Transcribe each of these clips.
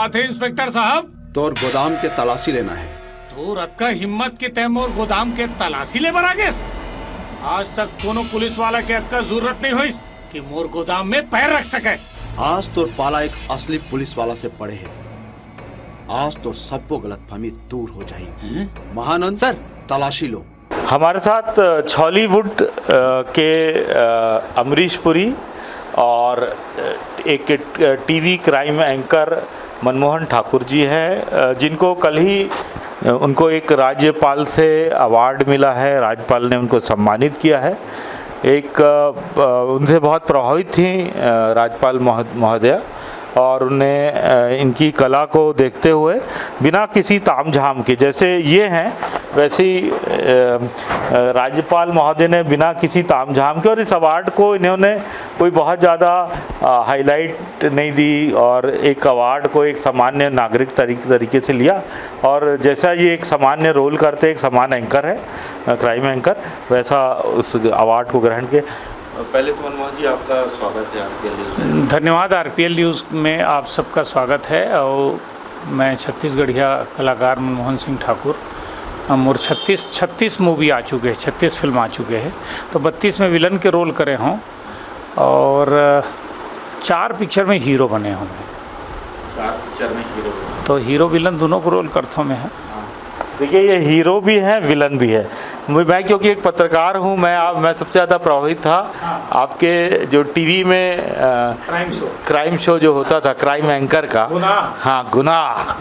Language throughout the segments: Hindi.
बात है इंस्पेक्टर साहब? तोर गोदाम के तलाशी लेना है। तो रक्का हिम्मत के तैमूर गोदाम के तलाशी ले बरा गेस। आज तक कोनो पुलिस वाला के अक्का जरूरत नहीं हुई कि मोर गोदाम में पैर रख सके। आज तोर पाला एक असली पुलिस वाला से पड़े है। आज तो सबको गलतफहमी दूर हो जाएगी। महानंद सर, तलाशी लो। हमारे साथ छॉलीवुड के अमरीश पुरी और एक TV crime anchor Manmohan Thakur ji हैं, जिनको कल ही उनको एक राज्यपाल से अवार्ड मिला है। राज्यपाल ने उनको सम्मानित किया है। एक उनसे बहुत प्रभावित थी राज्यपाल महोदया, और उन्हें इनकी कला को देखते हुए बिना किसी तामझाम के, जैसे ये हैं वैसे ही राज्यपाल महोदय ने बिना किसी तामझाम के, और इस अवार्ड को इन्होंने कोई बहुत ज़्यादा हाईलाइट नहीं दी और एक अवार्ड को एक सामान्य नागरिक तरीके से लिया। और जैसा ये एक सामान्य रोल करते, एक सामान्य एंकर है, क्राइम एंकर, वैसा उस अवार्ड को ग्रहण के। पहले तो मनमोहन जी, आपका स्वागत है आरपीएल न्यूज़ में। धन्यवाद। आरपीएल न्यूज़ में आप सबका स्वागत है। और मैं छत्तीसगढ़िया कलाकार मनमोहन सिंह ठाकुर। हम और 36 मूवी आ चुके हैं, 36 फिल्म आ चुके हैं। तो 32 में विलन के रोल करे हों और 4 पिक्चर में हीरो बने हों। 4 पिक्चर में हीरो, तो हीरो विलन दोनों को रोल करतों में है। देखिए, ये हीरो भी है, विलन भी है। मैं क्योंकि एक पत्रकार हूँ, मैं सबसे ज़्यादा प्रभावित था आपके जो टीवी में क्राइम शो जो होता था, क्राइम एंकर का। हाँ, गुनाह।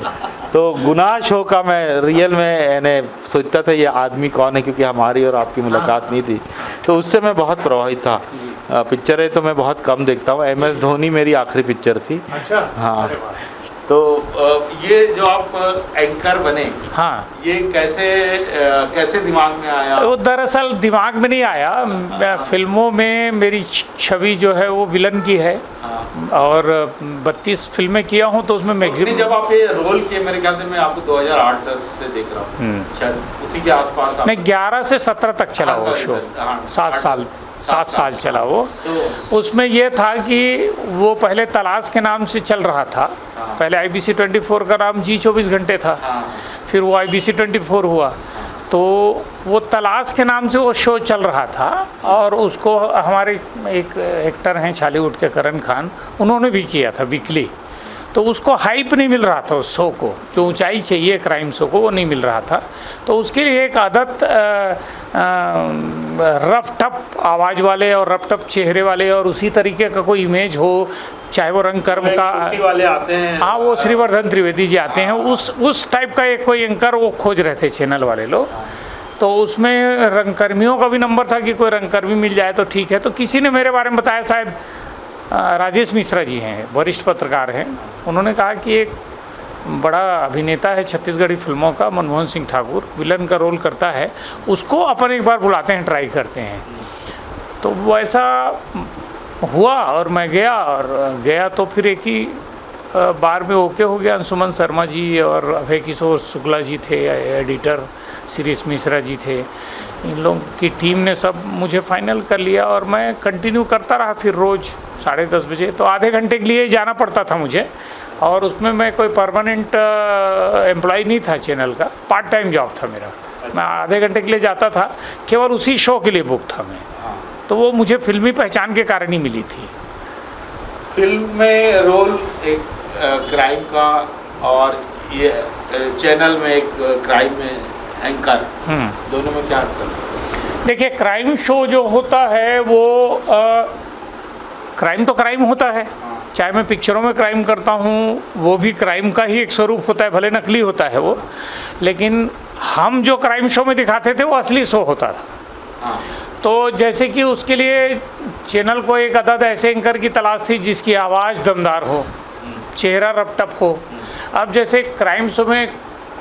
तो गुनाह शो का मैं रियल में सोचता था ये आदमी कौन है, क्योंकि हमारी और आपकी मुलाकात नहीं थी। तो उससे मैं बहुत प्रभावित था। पिक्चरें तो मैं बहुत कम देखता हूँ। MS धोनी मेरी आखिरी पिक्चर थी। अच्छा। हाँ। तो ये जो आप एंकर बने, हाँ, ये कैसे दिमाग में आया? वो दरअसल दिमाग में नहीं आया। फिल्मों में मेरी छवि जो है वो विलन की है। हाँ। और 32 फिल्में किया हूँ तो उसमें मैक्सिमम। जब आप ये रोल किए, मेरे ख्याल से मैं आपको 2008-10 से देख रहा हूँ, शायद उसी के आसपास। नहीं, 11 से 17 तक चला वो शो। 7 साल चला वो। तो उसमें ये था कि वो पहले तलाश के नाम से चल रहा था। पहले IBC 24 का नाम G24 घंटे था। फिर वो IBC 24 हुआ। तो वो तलाश के नाम से वो शो चल रहा था। और उसको हमारे एक एक्टर हैं छॉलीवुड के करण खान, उन्होंने भी किया था वीकली। तो उसको हाइप नहीं मिल रहा था उस शो को, जो ऊंचाई चाहिए क्राइम शो को, वो नहीं मिल रहा था। तो उसके लिए एक आदत रफ टप आवाज़ वाले और रफ टप चेहरे वाले और उसी तरीके का कोई इमेज हो, चाहे वो रंग कर्म का वाले आते हैं। हाँ, वो श्रीवर्धन त्रिवेदी जी आते हैं। उस टाइप का एक कोई एंकर वो खोज रहे थे चैनल वाले लोग। तो उसमें रंगकर्मियों का भी नंबर था कि कोई रंगकर्मी मिल जाए तो ठीक है। तो किसी ने मेरे बारे में बताया, शायद राजेश मिश्रा जी हैं, वरिष्ठ पत्रकार हैं। उन्होंने कहा कि एक बड़ा अभिनेता है छत्तीसगढ़ी फिल्मों का, मनमोहन सिंह ठाकुर, विलन का रोल करता है, उसको अपन एक बार बुलाते हैं, ट्राई करते हैं। तो वैसा हुआ और मैं गया तो फिर एक ही बार में ओके हो गया। अंशुमन शर्मा जी और अभय किशोर शुक्ला जी थे, एडिटर शिरीष मिश्रा जी थे, इन लोगों की टीम ने सब मुझे फाइनल कर लिया। और मैं कंटिन्यू करता रहा। फिर रोज़ 10:30 बजे, तो आधे घंटे के लिए जाना पड़ता था मुझे। और उसमें मैं कोई परमानेंट एम्प्लॉय नहीं था चैनल का, पार्ट टाइम जॉब था मेरा। मैं आधे घंटे के लिए जाता था, केवल उसी शो के लिए बुक था मैं। तो वो मुझे फिल्मी पहचान के कारण ही मिली थी। फिल्म में रोल एक क्राइम का, और ये चैनल में एक क्राइम में एंकर, दोनों में क्या अंतर है? देखिए, क्राइम शो जो होता है वो क्राइम तो क्राइम होता है। चाहे मैं पिक्चरों में क्राइम करता हूँ, वो भी क्राइम का ही एक स्वरूप होता है, भले नकली होता है वो। लेकिन हम जो क्राइम शो में दिखाते थे वो असली शो होता था। तो जैसे कि उसके लिए चैनल को एक अदद ऐसे एंकर की तलाश थी जिसकी आवाज़ दमदार हो, चेहरा रपटप हो। अब जैसे क्राइम शो में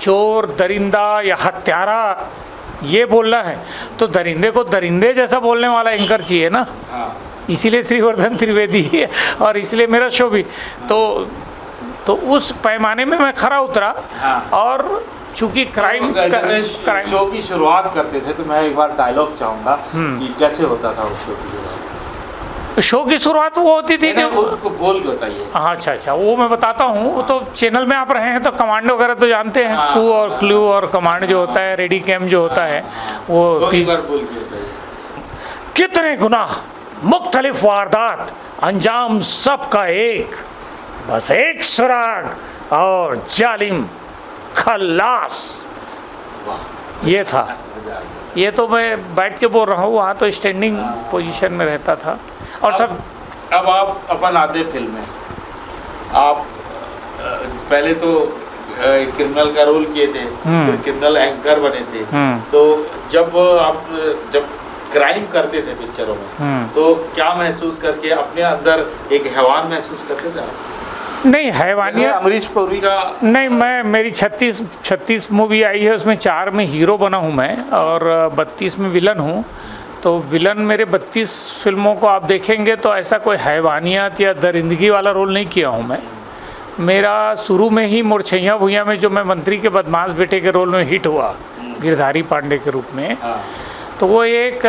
चोर, दरिंदा या हत्यारा ये बोलना है, तो दरिंदे को दरिंदे जैसा बोलने वाला एंकर चाहिए ना। इसीलिए श्रीवर्धन त्रिवेदी है और इसलिए मेरा शो भी। तो उस पैमाने में मैं खरा उतरा। और चूंकि क्राइम शो की शुरुआत करते थे, तो मैं एक बार डायलॉग चाहूँगा कि कैसे होता था उस शो की शुरुआत। शो की शुरुआत वो होती थी कि उसको बोल के बताइए। हाँ, अच्छा, वो मैं बताता हूँ। वो तो चैनल में आप रहे हैं तो कमांड वगैरह तो जानते हैं, हाँ, कू और क्लू और कमांड जो होता है, रेडी कैम जो होता है, वो एक बार बोल के बताइए। कितने गुनाह, मुख्तलिफ वारदात, अंजाम सबका एक, बस एक सुराग और जालिम खल्लास। ये था। ये तो मैं बैठ के बोल रहा हूँ, वहाँ तो स्टैंडिंग पोजीशन में रहता था। और सब अब आप अपन आते फिल्म में, आप पहले तो क्रिमिनल का रोल किए थे, फिर क्रिमिनल एंकर बने थे। तो जब क्राइम करते थे पिक्चरों में, तो क्या महसूस करके अपने अंदर एक हैवान महसूस करते थे आप? नहीं, हैवानियत अमरीश पुरी का नहीं। मेरी 36 मूवी आई है, उसमें 4 में हीरो बना हूँ मैं और 32 में विलन हूँ। तो विलन मेरे 32 फिल्मों को आप देखेंगे तो ऐसा कोई हैवानियत या दरिंदगी वाला रोल नहीं किया हूँ मैं। मेरा शुरू में ही मुरछैया भुइयां में जो मैं मंत्री के बदमाश बेटे के रोल में हिट हुआ गिरधारी पांडे के रूप में, तो वो एक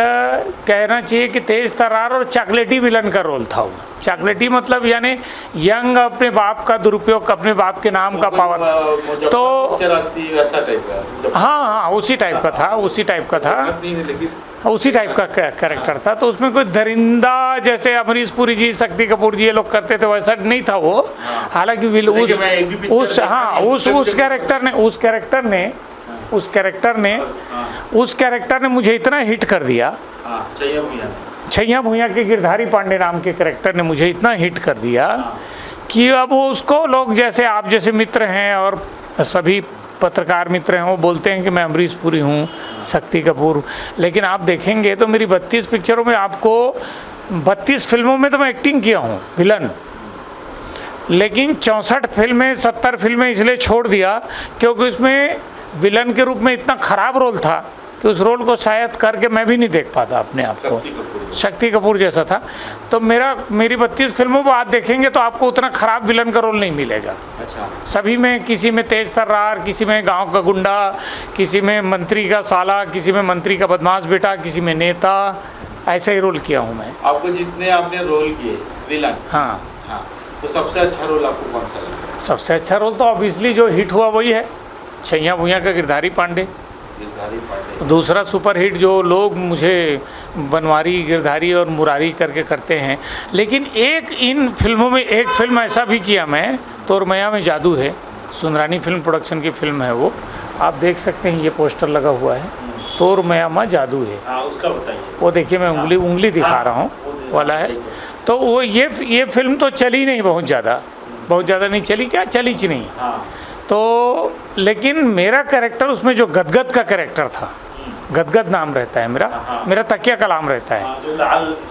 कहना चाहिए कि तेज तर्रार और चॉकलेटी विलन का रोल था। वो चॉकलेटी मतलब यानी यंग, अपने बाप का दुरुपयोग, अपने बाप के नाम का पावर, तो वैसा टाइप का। हाँ, उसी टाइप का था, उसी टाइप का कैरेक्टर था। तो उसमें कोई दरिंदा जैसे अमरीश पुरी जी, शक्ति कपूर जी ये लोग करते थे वैसा नहीं था वो। हालांकि उस कैरेक्टर ने मुझे इतना हिट कर दिया, छैया भुइयां के गिरधारी पांडे नाम के कैरेक्टर ने मुझे इतना हिट कर दिया कि अब उसको लोग जैसे आप जैसे मित्र हैं और सभी पत्रकार मित्र हैं, वो बोलते हैं कि मैं अमरीश पुरी हूँ, शक्ति कपूर। लेकिन आप देखेंगे तो मेरी 32 पिक्चरों में आपको 32 फिल्मों में तो मैं एक्टिंग किया हूँ विलन, लेकिन 64 फिल्में 70 फिल्में इसलिए छोड़ दिया क्योंकि उसमें विलन के रूप में इतना ख़राब रोल था कि उस रोल को शायद करके मैं भी नहीं देख पाता अपने आप को। शक्ति कपूर जैसा था। तो मेरी 32 फिल्मों को आप देखेंगे तो आपको उतना ख़राब विलन का रोल नहीं मिलेगा। अच्छा। सभी में, किसी में तेज तर्रार, किसी में गांव का गुंडा, किसी में मंत्री का साला, किसी में मंत्री का बदमाश बेटा, किसी में नेता, ऐसा ही रोल किया हूँ मैं। आपको जितने आपने रोल किए विलन, हाँ, तो सबसे अच्छा रोल आपको कौन सा लगा? सबसे अच्छा रोल तो ऑब्वियसली जो हिट हुआ वही है, छैया भुइयां का गिरधारी पांडे। दूसरा सुपर हिट जो लोग मुझे बनवारी, गिरधारी और मुरारी करके करते हैं, लेकिन एक इन फिल्मों में एक फिल्म ऐसा भी किया मैं, तोरमैया में जादू है, सुंदरानी फिल्म प्रोडक्शन की फिल्म है वो, आप देख सकते हैं, ये पोस्टर लगा हुआ है, तोरमैया में जादू है। उसका बताइए। वो देखिए मैं उंगली दिखा रहा हूँ वाला है। तो वो ये फिल्म तो चली नहीं बहुत ज़्यादा नहीं चली, क्या चली च नहीं। तो लेकिन मेरा कैरेक्टर उसमें जो गदगद का कैरेक्टर था, गदगद नाम रहता है मेरा तकिया कलाम रहता है,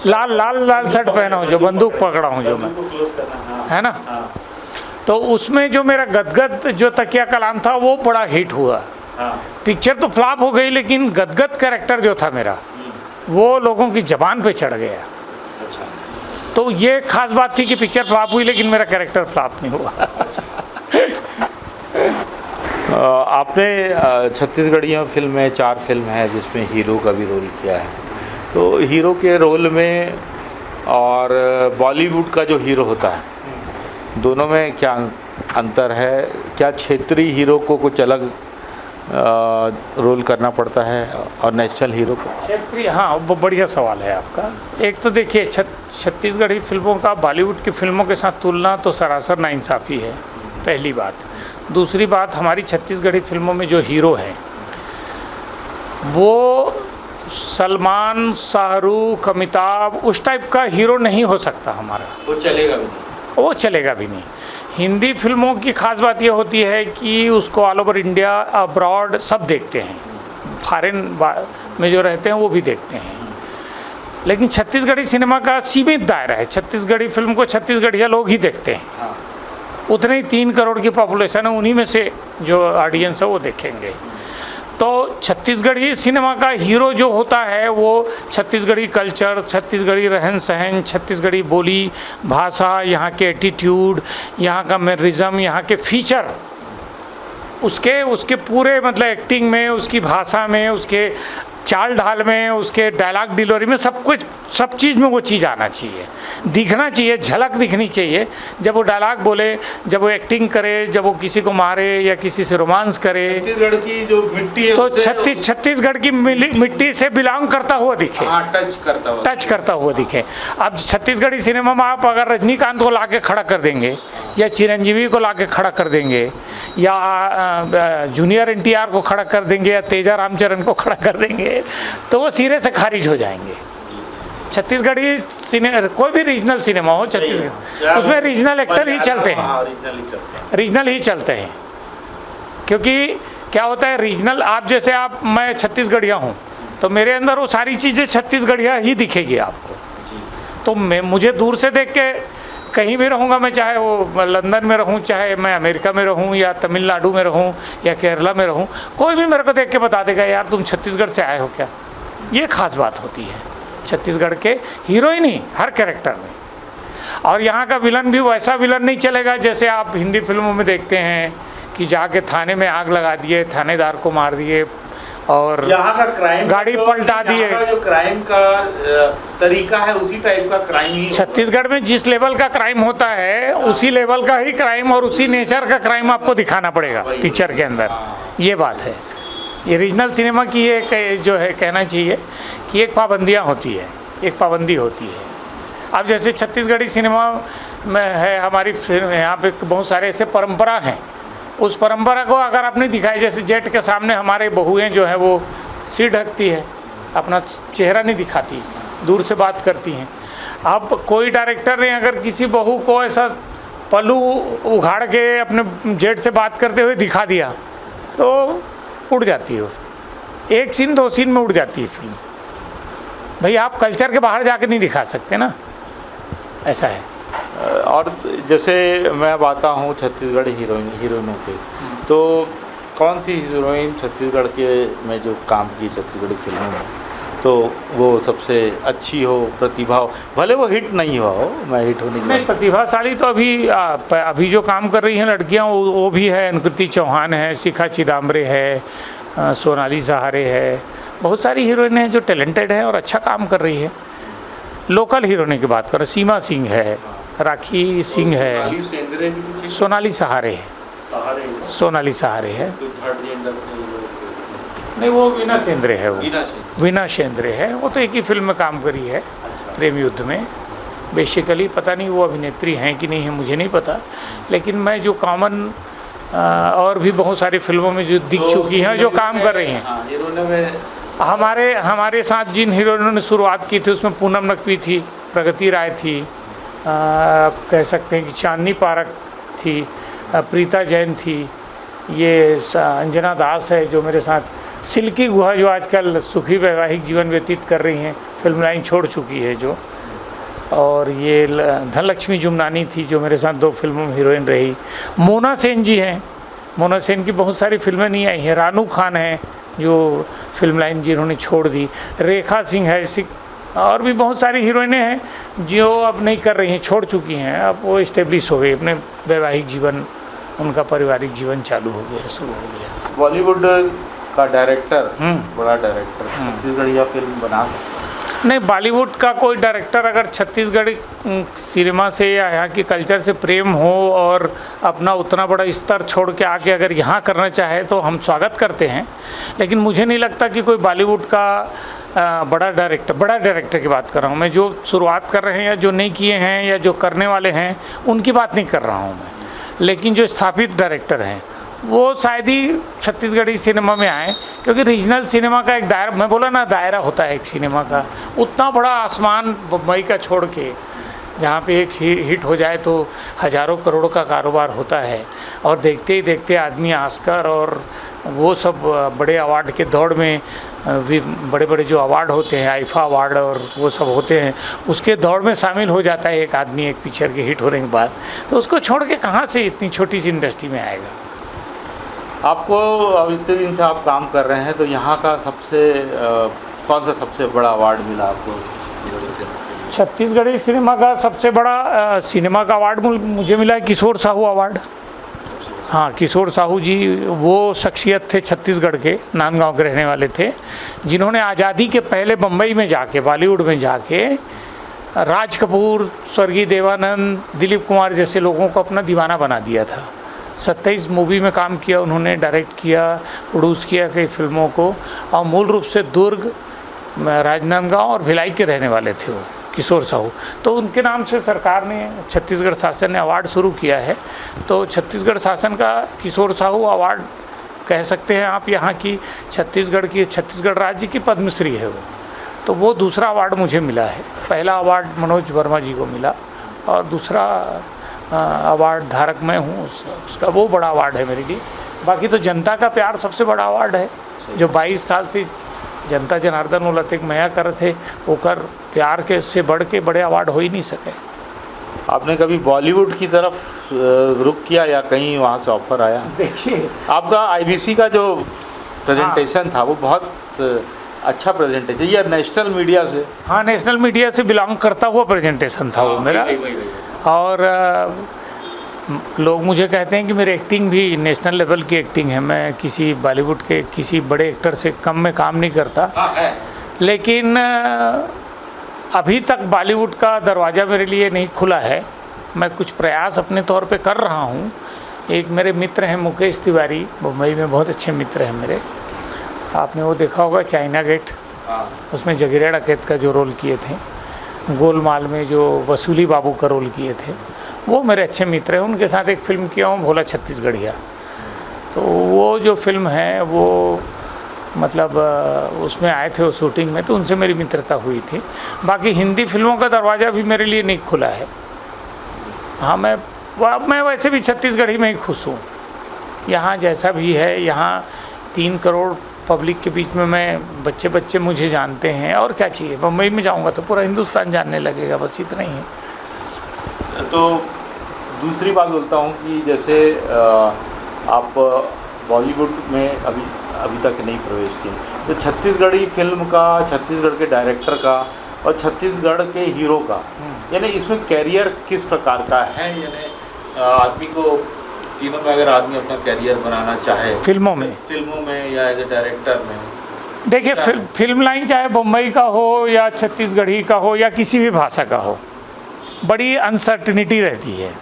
लाल शर्ट पहना हूँ, जो बंदूक पकड़ा हूँ जो मैं, है ना। तो उसमें जो मेरा गदगद जो तकिया कलाम था वो बड़ा हिट हुआ। पिक्चर तो फ्लॉप हो गई, लेकिन गदगद कैरेक्टर जो था मेरा वो लोगों की ज़बान पे चढ़ गया। तो ये खास बात थी कि पिक्चर फ्लॉप हुई लेकिन मेरा कैरेक्टर फ्लॉप नहीं हुआ। आपने छत्तीसगढ़ियों फिल्म में 4 फिल्म है जिसमें हीरो का भी रोल किया है, तो हीरो के रोल में और बॉलीवुड का जो हीरो होता है, दोनों में क्या अंतर है? क्या क्षेत्रीय हीरो को कुछ अलग रोल करना पड़ता है और नेशनल हीरो को? क्षेत्रीय, हाँ, वो बढ़िया सवाल है आपका। एक तो देखिए छत्तीसगढ़ी फिल्मों का बॉलीवुड की फिल्मों के साथ तुलना तो सरासर नाइंसाफ़ी है, पहली बात। दूसरी बात, हमारी छत्तीसगढ़ी फिल्मों में जो हीरो हैं वो सलमान, शाहरुख, अमिताभ उस टाइप का हीरो नहीं हो सकता हमारा। वो चलेगा भी नहीं। हिंदी फिल्मों की खास बात ये होती है कि उसको ऑल ओवर इंडिया, अब्रॉड सब देखते हैं, फॉरेन में जो रहते हैं वो भी देखते हैं। लेकिन छत्तीसगढ़ी सिनेमा का सीमित दायरा है, छत्तीसगढ़ी फिल्म को छत्तीसगढ़िया लोग ही देखते हैं। उतने ही 3 करोड़ की पॉपुलेशन है, उन्हीं में से जो ऑडियंस है वो देखेंगे। तो छत्तीसगढ़ी सिनेमा का हीरो जो होता है वो छत्तीसगढ़ी कल्चर, छत्तीसगढ़ी रहन सहन, छत्तीसगढ़ी बोली भाषा, यहाँ के एटीट्यूड, यहाँ का मैनरिज्म, यहाँ के फीचर, उसके पूरे मतलब एक्टिंग में, उसकी भाषा में, उसके चाल ढाल में, उसके डायलॉग डिलीवरी में, सब कुछ, सब चीज़ में वो चीज़ आना चाहिए, दिखना चाहिए, झलक दिखनी चाहिए। जब वो डायलॉग बोले, जब वो एक्टिंग करे, जब वो किसी को मारे या किसी से रोमांस करे, छत्तीसगढ़ की जो मिट्टी है तो उससे छत्तीसगढ़ की मिट्टी से बिलोंग करता हुआ दिखे, टच करता हुआ दिखे। अब छत्तीसगढ़ी सिनेमा में आप अगर रजनीकांत को ला के खड़ा कर देंगे या चिरंजीवी को ला के खड़ा कर देंगे या जूनियर एनटीआर को खड़ा कर देंगे या तेजा रामचरण को खड़ा कर देंगे, तो वो सिरे से खारिज हो जाएंगे। छत्तीसगढ़ी कोई भी रीजनल सिनेमा हो छत्तीसगढ़, उसमें रीजनल एक्टर ही चलते हैं, रीजनल ही चलते हैं। क्योंकि क्या होता है, रीजनल, आप जैसे मैं छत्तीसगढ़िया हूँ तो मेरे अंदर वो सारी चीज़ें छत्तीसगढ़िया ही दिखेगी आपको। तो मुझे दूर से देख के कहीं भी रहूँगा मैं, चाहे वो लंदन में रहूँ, चाहे मैं अमेरिका में रहूँ या तमिलनाडु में रहूँ या केरला में रहूँ, कोई भी मेरे को देख के बता देगा यार तुम छत्तीसगढ़ से आए हो क्या। ये खास बात होती है छत्तीसगढ़ के हीरोइन ही हर कैरेक्टर में। और यहाँ का विलन भी वैसा विलन नहीं चलेगा जैसे आप हिंदी फिल्मों में देखते हैं कि जाके थाने में आग लगा दिए, थानेदार को मार दिए और यहाँ का क्राइम, गाड़ी पलटा दिए। जो क्राइम का तरीका है उसी टाइप का क्राइम ही छत्तीसगढ़ में जिस लेवल का क्राइम होता है उसी लेवल का ही क्राइम और उसी नेचर का क्राइम आपको दिखाना पड़ेगा पिक्चर के अंदर। ये बात है, ये रीजनल सिनेमा की एक जो है कहना चाहिए कि एक पाबंदियाँ होती है, एक पाबंदी होती है। अब जैसे छत्तीसगढ़ी सिनेमा में है हमारी फिल्म, यहाँ पे बहुत सारे ऐसे परंपरा हैं, उस परंपरा को अगर आपने दिखाई, जैसे जेठ के सामने हमारे बहुएं जो है वो सिर ढकती है, अपना चेहरा नहीं दिखाती, दूर से बात करती हैं। अब कोई डायरेक्टर ने अगर किसी बहू को ऐसा पल्लू उघाड़ के अपने जेठ से बात करते हुए दिखा दिया तो उड़ जाती है, एक सीन 2 सीन में उड़ जाती है फिल्म। भाई आप कल्चर के बाहर जाके नहीं दिखा सकते ना, ऐसा है। और जैसे मैं अब आता हूँ छत्तीसगढ़ हीरोइनों पे, तो कौन सी हीरोइन छत्तीसगढ़ के में जो काम की छत्तीसगढ़ी फिल्मों में, तो वो सबसे अच्छी हो, प्रतिभा हो, भले वो हिट नहीं हुआ हो, मैं हिट होने की नहीं, प्रतिभाशाली तो अभी जो काम कर रही हैं लड़कियां वो भी है, अनुकृति चौहान है, शिखा चिदाम्बरे है, सोनाली सहारे है, बहुत सारी हीरोइन हैं जो टैलेंटेड है और अच्छा काम कर रही है। लोकल हीरोइन की बात करो, सीमा सिंह है, राखी सिंह है, सोनाली सहारे है, सोनाली सहारे है, नहीं वो वीना सेंद्रे है, वो वीना सेंद्रे है, वो तो एक ही फिल्म में काम करी है, प्रेम युद्ध में। बेसिकली पता नहीं वो अभिनेत्री हैं कि नहीं है, मुझे नहीं पता, लेकिन मैं जो कॉमन और भी बहुत सारी फिल्मों में जो दिख चुकी हैं, जो काम कर रही हैं। हमारे साथ जिन हीरोइनों ने शुरुआत की थी उसमें पूनम नकवी थी, प्रगति राय थी, आप कह सकते हैं कि चांदनी पारक थी, प्रीता जैन थी, ये अंजना दास है जो मेरे साथ, सिल्की गुहा जो आजकल सुखी वैवाहिक जीवन व्यतीत कर रही हैं, फिल्म लाइन छोड़ चुकी है जो, और ये धनलक्ष्मी जुमनानी थी जो मेरे साथ 2 फिल्मों में हीरोइन रही। मोना सेन जी हैं, मोना सेन की बहुत सारी फिल्में नहीं आई हैं। रानू खान है जो फिल्म लाइन जिन्होंने छोड़ दी, रेखा सिंह है, और भी बहुत सारी हीरोइनें हैं जो अब नहीं कर रही हैं, छोड़ चुकी हैं, अब वो इस्टेब्लिश हो गई, अपने वैवाहिक जीवन, उनका पारिवारिक जीवन चालू हो गया, शुरू हो गया। बॉलीवुड का डायरेक्टर, बड़ा डायरेक्टर छत्तीसगढ़िया फिल्म बना सकता? नहीं, बॉलीवुड का कोई डायरेक्टर अगर छत्तीसगढ़ी सिनेमा से या यहाँ की कल्चर से प्रेम हो और अपना उतना बड़ा स्तर छोड़ के आके अगर यहाँ करना चाहे तो हम स्वागत करते हैं, लेकिन मुझे नहीं लगता कि कोई बॉलीवुड का बड़ा डायरेक्टर की बात कर रहा हूँ मैं, जो शुरुआत कर रहे हैं या जो नहीं किए हैं या जो करने वाले हैं उनकी बात नहीं कर रहा हूँ मैं, लेकिन जो स्थापित डायरेक्टर हैं वो शायद ही छत्तीसगढ़ी सिनेमा में आए, क्योंकि रीजनल सिनेमा का एक दायरा, मैं बोला ना दायरा होता है एक सिनेमा का, उतना बड़ा आसमान बम्बई का छोड़ के जहाँ पे एक हिट हो जाए तो हज़ारों करोड़ों का कारोबार होता है, और देखते ही देखते आदमी ऑस्कर और वो सब बड़े अवार्ड के दौड़ में भी, बड़े बड़े जो अवार्ड होते हैं, आईफा अवार्ड और वो सब होते हैं, उसके दौड़ में शामिल हो जाता है एक आदमी एक पिक्चर के हिट होने के बाद, तो उसको छोड़ के कहाँ से इतनी छोटी सी इंडस्ट्री में आएगा। आपको अब इतने दिन से आप काम कर रहे हैं, तो यहाँ का कौन सा सबसे बड़ा अवार्ड मिला आपको? छत्तीसगढ़ी सिनेमा का सबसे बड़ा सिनेमा का अवार्ड मुझे मिला है किशोर साहू अवार्ड। हाँ, किशोर साहू जी वो शख्सियत थे छत्तीसगढ़ के, नांदगांव के रहने वाले थे, जिन्होंने आज़ादी के पहले बम्बई में जाके, बॉलीवुड में जाके राज कपूर, स्वर्गीय देवानंद, दिलीप कुमार जैसे लोगों को अपना दीवाना बना दिया था। 27 मूवी में काम किया उन्होंने, डायरेक्ट किया, प्रोड्यूस किया कई फिल्मों को, और मूल रूप से दुर्ग, राजनांदगांव और भिलाई के रहने वाले थे वो किशोर साहू। तो उनके नाम से सरकार ने, छत्तीसगढ़ शासन ने अवार्ड शुरू किया है। तो छत्तीसगढ़ शासन का किशोर साहू अवार्ड कह सकते हैं आप, यहाँ की छत्तीसगढ़ राज्य की पद्मश्री है वो। तो वो दूसरा अवार्ड मुझे मिला है। पहला अवार्ड मनोज वर्मा जी को मिला और दूसरा अवार्ड धारक मैं हूँ उसका। वो बड़ा अवार्ड है मेरे लिए। बाकी तो जनता का प्यार सबसे बड़ा अवार्ड है, जो 22 साल से जनता जनार्दन वो लतिक मया कर थे, वो कर प्यार के से बढ़ के बड़े अवार्ड हो ही नहीं सके। आपने कभी बॉलीवुड की तरफ रुख किया या कहीं वहाँ से ऑफर आया? देखिए, आपका आईबीसी का जो प्रेजेंटेशन था वो बहुत अच्छा प्रेजेंटेशन, या नेशनल मीडिया से? हाँ, नेशनल मीडिया से बिलोंग करता हुआ प्रेजेंटेशन था वो मेरा। और लोग मुझे कहते हैं कि मेरी एक्टिंग भी नेशनल लेवल की एक्टिंग है। मैं किसी बॉलीवुड के किसी बड़े एक्टर से कम में काम नहीं करता। लेकिन अभी तक बॉलीवुड का दरवाज़ा मेरे लिए नहीं खुला है। मैं कुछ प्रयास अपने तौर पे कर रहा हूँ। एक मेरे मित्र हैं मुकेश तिवारी, मुंबई में बहुत अच्छे मित्र हैं मेरे। आपने वो देखा होगा चाइना गेट, उसमें जगीरा डकैत का जो रोल किए थे, गोलमाल में जो वसूली बाबू का रोल किए थे, वो मेरे अच्छे मित्र हैं। उनके साथ एक फ़िल्म किया हूँ, भोला छत्तीसगढ़िया। तो वो जो फिल्म है वो मतलब उसमें आए थे वो शूटिंग में, तो उनसे मेरी मित्रता हुई थी। बाकी हिंदी फिल्मों का दरवाज़ा भी मेरे लिए नहीं खुला है। हाँ, मैं वैसे भी छत्तीसगढ़ी में ही खुश हूँ। यहाँ जैसा भी है, यहाँ 3 करोड़ पब्लिक के बीच में मैं, बच्चे मुझे जानते हैं, और क्या चाहिए। बम्बई में जाऊँगा तो पूरा हिंदुस्तान जानने लगेगा, बस इतना ही है। तो दूसरी बात बोलता हूँ कि जैसे आप बॉलीवुड में अभी तक नहीं प्रवेश किए, तो छत्तीसगढ़ी फिल्म का, छत्तीसगढ़ के डायरेक्टर का और छत्तीसगढ़ के हीरो का, यानी इसमें कैरियर किस प्रकार का है? यानी आदमी को तीनों में अगर आदमी अपना कैरियर बनाना चाहे, फिल्मों में या एज ए डायरेक्टर में, देखिए फिल्म लाइन चाहे बम्बई का हो या छत्तीसगढ़ी का हो या किसी भी भाषा का हो, बड़ी अनसर्टिनिटी रहती है।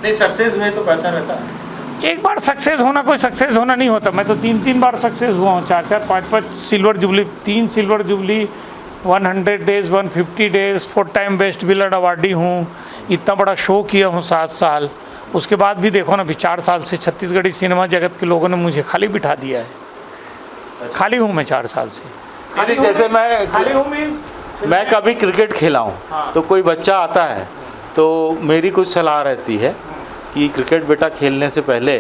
नहीं, सक्सेस हुए तो पैसा रहता है। एक बार सक्सेस होना कोई सक्सेस होना नहीं होता। मैं तो 3 बार सक्सेस हुआ हूँ, 4 5 silver jubilee, 3 silver jubilee, 100 days, 150 days, 4 time best villain awardee हूँ। इतना बड़ा शो किया हूँ 7 साल। उसके बाद भी देखो ना, अभी 4 साल से छत्तीसगढ़ी सिनेमा जगत के लोगों ने मुझे खाली बिठा दिया है। खाली हूँ मैं 4 साल से। जैसे खाली हूँ मीन्स मैं कभी क्रिकेट खेला हूँ। हाँ। तो कोई बच्चा आता है तो मेरी कुछ सलाह रहती है कि क्रिकेट बेटा खेलने से पहले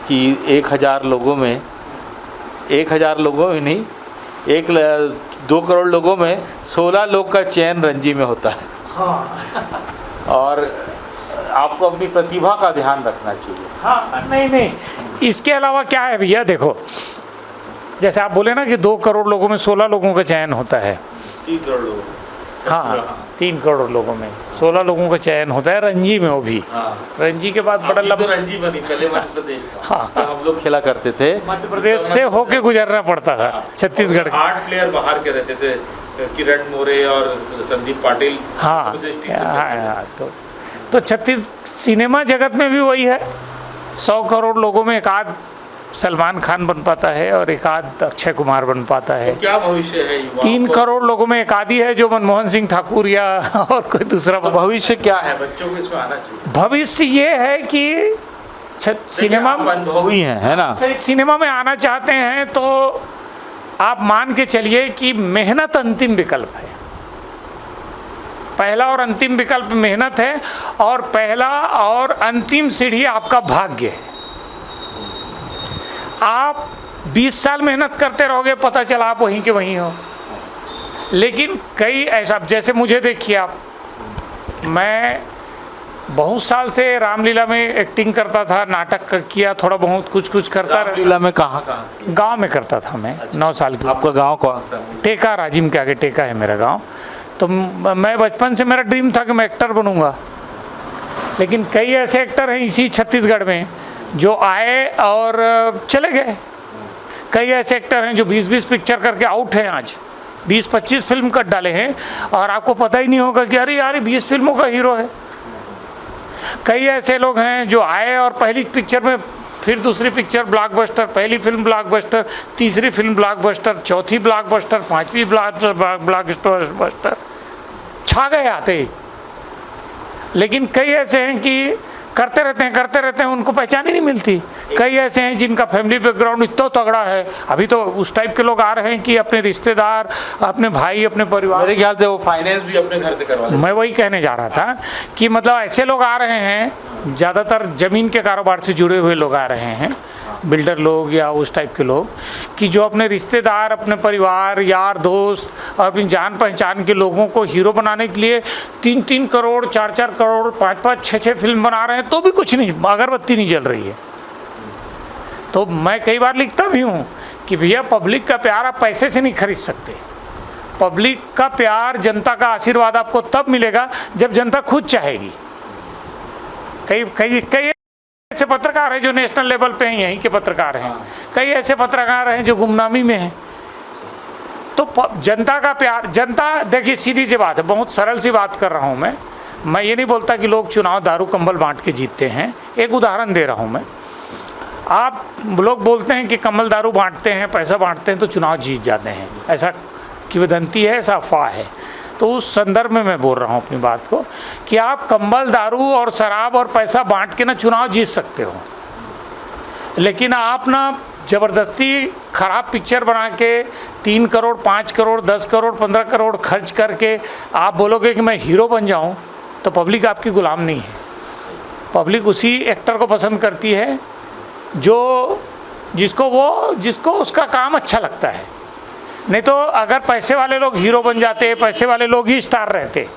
कि 1000 लोगों में, 1000 लोगों में नहीं, 2 करोड़ लोगों में 16 लोग का चयन रणजी में होता है। हाँ। और आपको अपनी प्रतिभा का ध्यान रखना चाहिए। हाँ, नहीं, इसके अलावा क्या है भैया, देखो जैसे आप बोले ना कि 2 करोड़ लोगों में 16 लोगों का चयन होता है। 3 करोड़ लोगों। हाँ, 3 करोड़ लोगों में 16 लोगों का चयन होता है, रणजी में वो भी। हाँ। रणजी के बाद बड़ा तो रणजी बनी, पहले मध्य प्रदेश था। हाँ। हम लोग खेला करते थे, मध्य प्रदेश से होके गुजरना पड़ता था। छत्तीसगढ़ 8 प्लेयर बाहर के रहते थे, किरण मोरे और संदीप पाटिल। हाँ, तो छत्तीस सिनेमा जगत में भी वही है। 100 करोड़ लोगों में एक आध सलमान खान बन पाता है और एक आध अक्षय कुमार बन पाता है। तो क्या भविष्य है युवाओं 3 करोड़ लोगों में एक आधी है जो मनमोहन सिंह ठाकुर या और कोई दूसरा। तो भविष्य क्या है? बच्चों को इसमें आना चाहिए। भविष्य ये है कि सिनेमा अनुभवी है ना, सिनेमा में आना चाहते हैं तो आप मान के चलिए कि मेहनत अंतिम विकल्प है। पहला और अंतिम विकल्प मेहनत है, और पहला और अंतिम सीढ़ी आपका भाग्य है। आप 20 साल मेहनत करते रहोगे, पता चला आप वहीं के वहीं हो। लेकिन कई ऐसा, जैसे मुझे देखिए आप, मैं बहुत साल से रामलीला में एक्टिंग करता था, नाटक किया, थोड़ा बहुत कुछ करता रहा। रामलीला में कहाँ? गांव में करता था मैं। 9 साल की। आपका गांव कौन सा? टेका, राजिम के आगे टेका है मेरा गांव। तो मैं बचपन से मेरा ड्रीम था कि मैं एक्टर बनूंगा। लेकिन कई ऐसे एक्टर हैं इसी छत्तीसगढ़ में जो आए और चले गए। कई ऐसे एक्टर हैं जो 20-20 पिक्चर करके आउट हैं, आज 20-25 फिल्म कर डाले हैं और आपको पता ही नहीं होगा कि अरे यार 20 फिल्मों का हीरो है। कई ऐसे लोग हैं जो आए और पहली पिक्चर में, फिर दूसरी पिक्चर ब्लॉकबस्टर, पहली फिल्म ब्लॉकबस्टर, तीसरी फिल्म ब्लॉकबस्टर, चौथी ब्लॉकबस्टर, पांचवी ब्लॉकबस्टर, छा गए आते ही। लेकिन कई ऐसे हैं कि करते रहते हैं, उनको पहचान ही नहीं मिलती। कई ऐसे हैं जिनका फैमिली बैकग्राउंड इतना तगड़ा है, अभी तो उस टाइप के लोग आ रहे हैं कि अपने रिश्तेदार, अपने भाई, अपने परिवार, मेरे ख्याल से वो फाइनेंस भी अपने घर से करवा लेते। मैं वही कहने जा रहा था कि मतलब ऐसे लोग आ रहे हैं, ज़्यादातर ज़मीन के कारोबार से जुड़े हुए लोग आ रहे हैं, बिल्डर लोग या उस टाइप के लोग, कि जो अपने रिश्तेदार, अपने परिवार, यार दोस्त और अपनी जान पहचान के लोगों को हीरो बनाने के लिए 3-3 करोड़, 4-4 करोड़, 5-5, 6-6 फिल्म बना रहे हैं, तो भी कुछ नहीं, अगरबत्ती नहीं जल रही है। तो मैं कई बार लिखता भी हूँ कि भैया पब्लिक का प्यार आप पैसे से नहीं खरीद सकते। पब्लिक का प्यार, जनता का आशीर्वाद आपको तब मिलेगा जब जनता खुद चाहेगी। कई ऐसे पत्रकार हैं जो नेशनल लेवल पे हैं, यहीं के पत्रकार हैं। कई ऐसे पत्रकार हैं जो गुमनामी में हैं। तो जनता का प्यार, जनता, देखिए सीधी सी बात है, बहुत सरल सी बात कर रहा हूँ मैं ये नहीं बोलता कि लोग चुनाव दारू कंबल बांट के जीतते हैं। एक उदाहरण दे रहा हूँ मैं। आप लोग बोलते हैं कि कंबल दारू बांटते हैं, पैसा बांटते हैं तो चुनाव जीत जाते हैं, ऐसा किंवदंती है, ऐसा अफवाह है। तो उस संदर्भ में मैं बोल रहा हूँ अपनी बात को कि आप कंबल, दारू और शराब और पैसा बांट के ना चुनाव जीत सकते हो, लेकिन आप ना ज़बरदस्ती खराब पिक्चर बना के 3 करोड़, 5 करोड़, 10 करोड़, 15 करोड़ खर्च करके आप बोलोगे कि मैं हीरो बन जाऊँ, तो पब्लिक आपकी गुलाम नहीं है। पब्लिक उसी एक्टर को पसंद करती है जिसको उसका काम अच्छा लगता है। नहीं तो अगर पैसे वाले लोग हीरो बन जाते, पैसे वाले लोग ही स्टार रहते,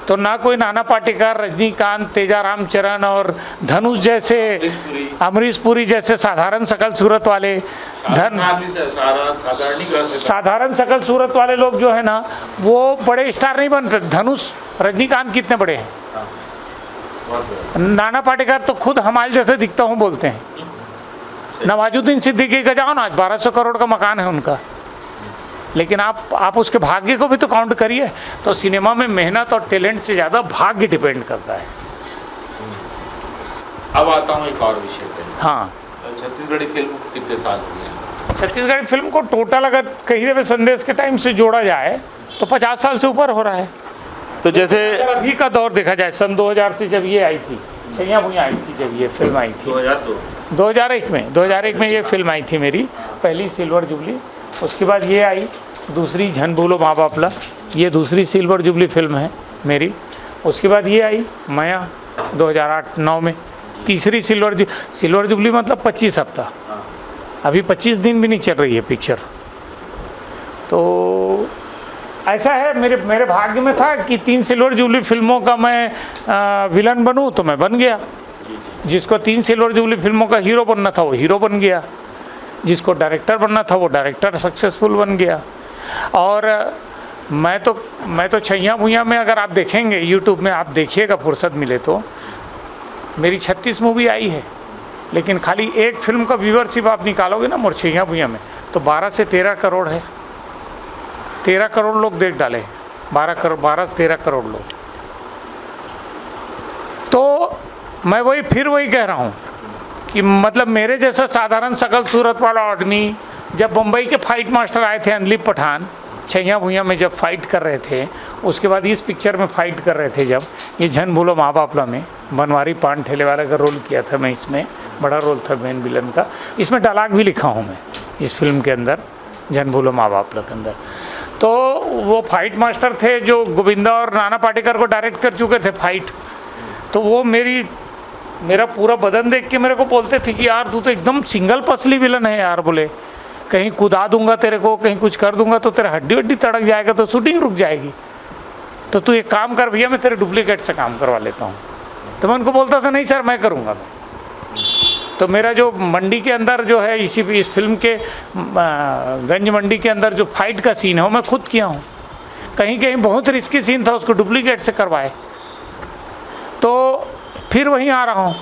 तो ना कोई नाना पाटेकर, रजनीकांत, तेजा रामचरण और धनुष जैसे, अमरीश पुरी जैसे साधारण शकल सूरत वाले, साधारण शकल सूरत वाले लोग जो है ना, वो बड़े स्टार नहीं बनते। धनुष, रजनीकांत कितने बड़े हैं, नाना पाटेकर तो खुद हमारे जैसे दिखता हूँ बोलते हैं। नवाजुद्दीन सिद्दीकी का जाओ ना, आज 1200 करोड़ का मकान है उनका। लेकिन आप उसके भाग्य को भी तो काउंट करिए। तो सिनेमा में मेहनत और टैलेंट से ज़्यादा भाग्य डिपेंड करता है। अब आता हूँ एक और विषय पे। हाँ, छत्तीसगढ़ी फिल्म को कितने साल हो गए? छत्तीसगढ़ी फिल्म को टोटल अगर कहीं भी संदेश के टाइम से जोड़ा जाए तो 50 साल से ऊपर हो रहा है। तो जैसे अगर अभी का दौर देखा जाए, सन 2000 से जब ये आई थी, छैया भुइयां आई थी, जब ये फिल्म आई थी 2001 में ये फिल्म आई थी मेरी पहली सिल्वर जुबली। उसके बाद ये आई दूसरी, झन भूलो माँ बापला, ये दूसरी सिल्वर जुबली फिल्म है मेरी। उसके बाद ये आई माया 2008-9 में, तीसरी सिल्वर जुबली मतलब 25 हफ्ता, अभी 25 दिन भी नहीं चल रही है पिक्चर। तो ऐसा है, मेरे भाग्य में था कि 3 सिल्वर जुबली फिल्मों का मैं विलन बनूं, तो मैं बन गया। जिसको 3 सिल्वर जुबली फिल्मों का हीरो बनना था वो हीरो बन गया, जिसको डायरेक्टर बनना था वो डायरेक्टर सक्सेसफुल बन गया। और मैं तो छैया भुइयां में, अगर आप देखेंगे यूट्यूब में, आप देखिएगा फुर्सत मिले तो, मेरी 36 मूवी आई है, लेकिन खाली एक फिल्म का व्यूअरशिप आप निकालोगे ना मोर छैया भुइयां में, तो 12 से 13 करोड़ है। 13 करोड़ लोग देख डाले, 12 से 13 करोड़ लोग। तो मैं वही कह रहा हूँ कि मतलब मेरे जैसा साधारण शकल सूरत वाला आदमी, जब बम्बई के फाइट मास्टर आए थे अंदलीप पठान, छैया भुइयां में जब फाइट कर रहे थे, उसके बाद इस पिक्चर में फाइट कर रहे थे, जब ये झन भूलो माँ बापला में बनवारी पान ठेले वाला का रोल किया था मैं, इसमें बड़ा रोल था मेन विलन का। इसमें डायलॉग भी लिखा हूँ मैं इस फिल्म के अंदर, झन भूलो माँ बापला के अंदर। तो वो फाइट मास्टर थे जो गोविंदा और नाना पाटेकर को डायरेक्ट कर चुके थे फाइट। तो वो मेरा पूरा बदन देख के मेरे को बोलते थे कि यार तू तो एकदम सिंगल पसली विलन है यार, बोले कहीं कूदा दूंगा तेरे को, कहीं कुछ कर दूंगा तो तेरा हड्डी तड़क जाएगा, तो शूटिंग रुक जाएगी। तो तू एक काम कर भैया, मैं तेरे डुप्लीकेट से काम करवा लेता हूँ। तो मैं उनको बोलता था नहीं सर मैं करूँगा। तो मेरा जो मंडी के अंदर जो है, इस फिल्म के गंज मंडी के अंदर जो फाइट का सीन है वो मैं खुद किया हूँ। कहीं बहुत रिस्की सीन था, उसको डुप्लीकेट से करवाए। तो फिर वहीं आ रहा हूँ।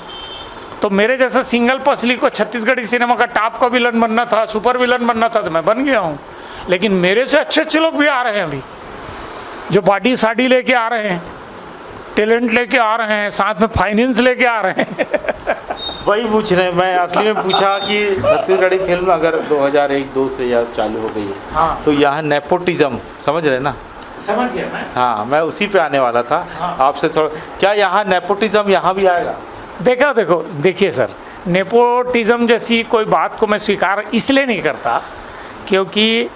तो मेरे जैसा सिंगल पसली को छत्तीसगढ़ी सिनेमा का टॉप का विलन बनना था, सुपर विलन बनना था, तो मैं बन गया हूँ। लेकिन मेरे से अच्छे अच्छे लोग भी आ रहे हैं अभी, जो बॉडी साड़ी लेके आ रहे हैं, टैलेंट लेके आ रहे हैं, साथ में फाइनेंस लेके आ रहे हैं। वही पूछ रहे हैं, मैं असली में पूछा कि छत्तीसगढ़ी फिल्म अगर 2001-2 से या चालू हो गई है, हाँ। तो यहाँ नेपोटिज्म समझ रहे ना? समझ गया मैं। हाँ, मैं उसी पे आने वाला था। हाँ। आपसे थोड़ा, क्या यहाँ नेपोटिज्म यहाँ भी आएगा? देखिए सर, नेपोटिज्म जैसी कोई बात को मैं स्वीकार इसलिए नहीं करता क्योंकि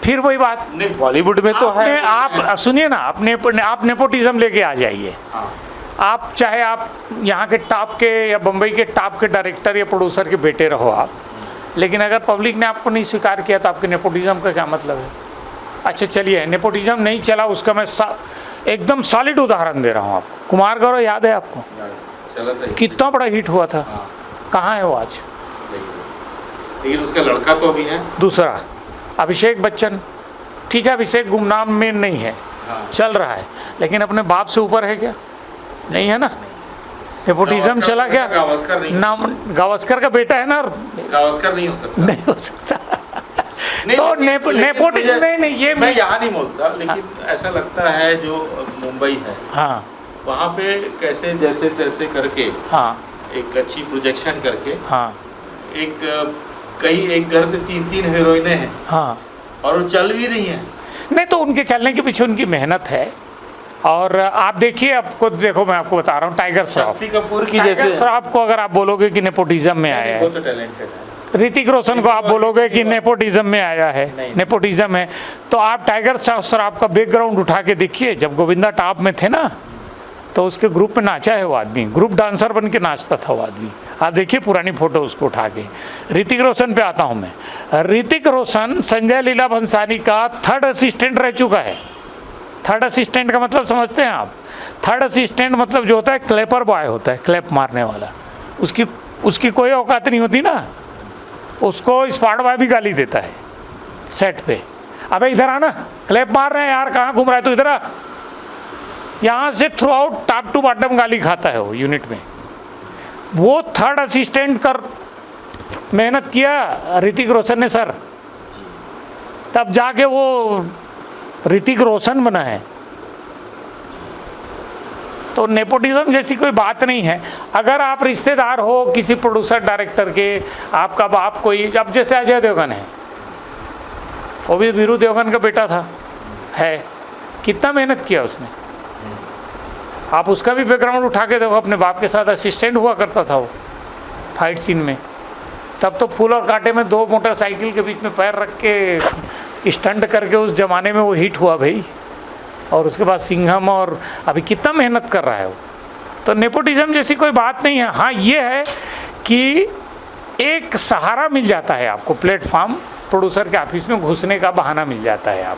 फिर वही बात, नहीं, बॉलीवुड में तो है। आप सुनिए ना, आप नेपोटिज्म लेके आ जाइए। हाँ। आप चाहे आप यहाँ के टॉप के या बम्बई के टॉप के डायरेक्टर या प्रोड्यूसर के बेटे रहो आप, लेकिन अगर पब्लिक ने आपको नहीं स्वीकार किया तो आपके नेपोटिज्म का क्या मतलब है? अच्छा चलिए, नेपोटिज्म नहीं चला उसका मैं एकदम सॉलिड उदाहरण दे रहा हूँ आपको। कुमार गौरव याद है आपको? चला सही। कितना बड़ा हिट हुआ था। हाँ। कहाँ है वो आज? सही है। लेकिन उसका लड़का तो अभी है दूसरा अभिषेक बच्चन। ठीक है, अभिषेक गुमनाम में नहीं है, हाँ। चल रहा है, लेकिन अपने बाप से ऊपर है क्या? नहीं है ना। नेपोटिज्म चला क्या? गावस्कर नहीं, नाम गावस्कर का बेटा है ना। गावस्कर नहीं हो सकता। नहीं हो सकता। नहीं, तो लेकिन नेपोटिज्म नहीं ये मैं यहाँ नहीं बोलता, लेकिन ऐसा लगता है जो मुंबई है, हाँ वहाँ पे कैसे जैसे तैसे करके, हाँ एक अच्छी प्रोजेक्शन करके, हाँ एक घर में 3-3 हीरोइनें हैं, हाँ। और वो चल भी रही हैं। नहीं तो उनके चलने के पीछे उनकी मेहनत है। और आप देखिए, आपको देखो मैं आपको बता रहा हूँ, टाइगर श्रॉफ। शक्ति कपूर की टाइगर जैसे श्रॉफ को अगर आप बोलोगे कि नेपोटिज्म में आया वो है, तो टैलेंटेड है। ऋतिक रोशन को आप बोलोगे कि नेपोटिज्म में आया है, नहीं। नेपोटिज्म है, तो आप टाइगर श्रॉफ का बैकग्राउंड उठा के देखिए। जब गोविंदा टॉप में थे ना, तो उसके ग्रुप में नाचा है वो आदमी, ग्रुप डांसर बन के नाचता था वो आदमी। आप देखिए पुरानी फोटो उसको उठा के। ऋतिक रोशन पे आता हूँ मैं। ऋतिक रोशन संजय लीला भंसाली का 3rd असिस्टेंट रह चुका है। 3rd असिस्टेंट का मतलब समझते हैं आप? 3rd असिस्टेंट मतलब जो होता है क्लैपर बॉय होता है, क्लैप मारने वाला। उसकी कोई औकात नहीं होती ना, उसको स्पॉट बॉय भी गाली देता है सेट पे। अबे इधर आना, क्लैप मार रहे हैं यार, कहाँ घूम रहा है तू, इधर आ। यहाँ से throughout top to bottom गाली खाता है वो यूनिट में। वो 3rd असिस्टेंट कर मेहनत किया ऋतिक रोशन ने सर, तब जाके वो ऋतिक रोशन बना है। तो नेपोटिज्म जैसी कोई बात नहीं है। अगर आप रिश्तेदार हो किसी प्रोड्यूसर डायरेक्टर के, आपका बाप कोई, अब जैसे अजय देवगन है, वो भी वीरू देवगन का बेटा था, है, कितना मेहनत किया उसने। आप उसका भी बैकग्राउंड उठा के देखो, अपने बाप के साथ असिस्टेंट हुआ करता था वो फाइट सीन में। तब तो फूल और कांटे में 2 मोटरसाइकिल के बीच में पैर रख के स्टंट करके उस ज़माने में वो हिट हुआ भाई। और उसके बाद सिंघम, और अभी कितना मेहनत कर रहा है वो। तो नेपोटिज्म जैसी कोई बात नहीं है। हाँ ये है कि एक सहारा मिल जाता है आपको, प्लेटफॉर्म, प्रोड्यूसर के ऑफिस में घुसने का बहाना मिल जाता है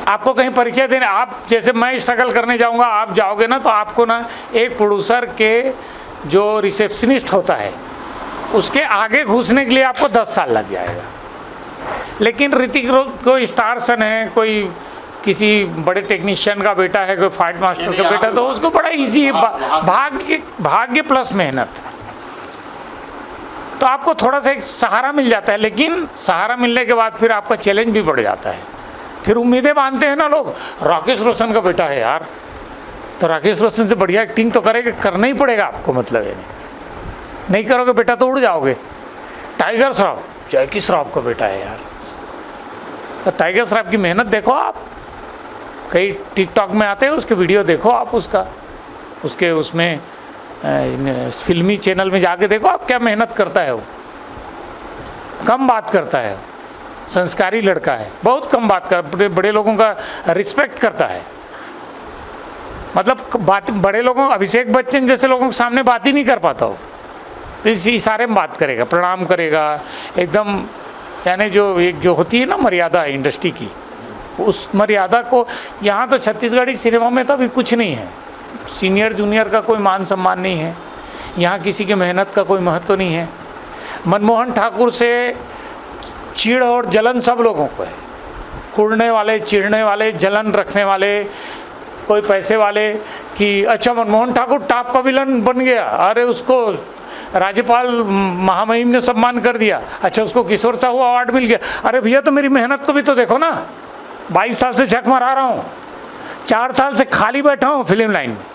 आपको कहीं परिचय देने। आप जैसे मैं स्ट्रगल करने जाऊंगा, आप जाओगे ना, तो आपको ना एक प्रोड्यूसर के जो रिसेप्शनिस्ट होता है उसके आगे घुसने के लिए आपको 10 साल लग जाएगा। लेकिन ऋतिक कोई स्टार सन है, कोई किसी बड़े टेक्नीशियन का बेटा है, कोई फाइट मास्टर का बेटा, तो उसको बड़ा इजी है। भाग्य प्लस मेहनत, तो आपको थोड़ा सा एक सहारा मिल जाता है। लेकिन सहारा मिलने के बाद फिर आपका चैलेंज भी बढ़ जाता है। फिर उम्मीदें बांधते हैं ना लोग, राकेश रोशन का बेटा है यार, तो राकेश रोशन से बढ़िया एक्टिंग तो करना ही पड़ेगा आपको, मतलब है नहीं करोगे बेटा तो उड़ जाओगे। टाइगर श्रॉफ जैकी श्रॉफ का बेटा है यार, तो टाइगर श्रॉफ की मेहनत देखो आप, कई टिकटॉक में आते हैं उसके वीडियो देखो आप, उसके उसमें फिल्मी चैनल में जाके देखो आप, क्या मेहनत करता है वो। कम बात करता है, संस्कारी लड़का है, बहुत कम बात कर, बड़े लोगों का रिस्पेक्ट करता है। मतलब बात बड़े लोगों, अभिषेक बच्चन जैसे लोगों के सामने बात ही नहीं कर पाता हो, तो इस इशारे में बात करेगा, प्रणाम करेगा एकदम। यानी जो होती है ना मर्यादा इंडस्ट्री की, उस मर्यादा को यहाँ तो छत्तीसगढ़ी सिनेमा में तो अभी कुछ नहीं है। सीनियर जूनियर का कोई मान सम्मान नहीं है यहाँ, किसी की मेहनत का कोई महत्व नहीं है। मनमोहन ठाकुर से चिढ़ और जलन सब लोगों को है, कुड़ने वाले, चिढ़ने वाले, जलन रखने वाले, कोई पैसे वाले, कि अच्छा मनमोहन ठाकुर टॉप का विलन बन गया, अरे उसको राज्यपाल महामहिम ने सम्मान कर दिया, अच्छा उसको किशोर साहू अवार्ड मिल गया। अरे भैया तो मेरी मेहनत को भी तो देखो ना, 22 साल से झक मरा रहा हूँ, 4 साल से खाली बैठा हूँ फिल्म लाइन में।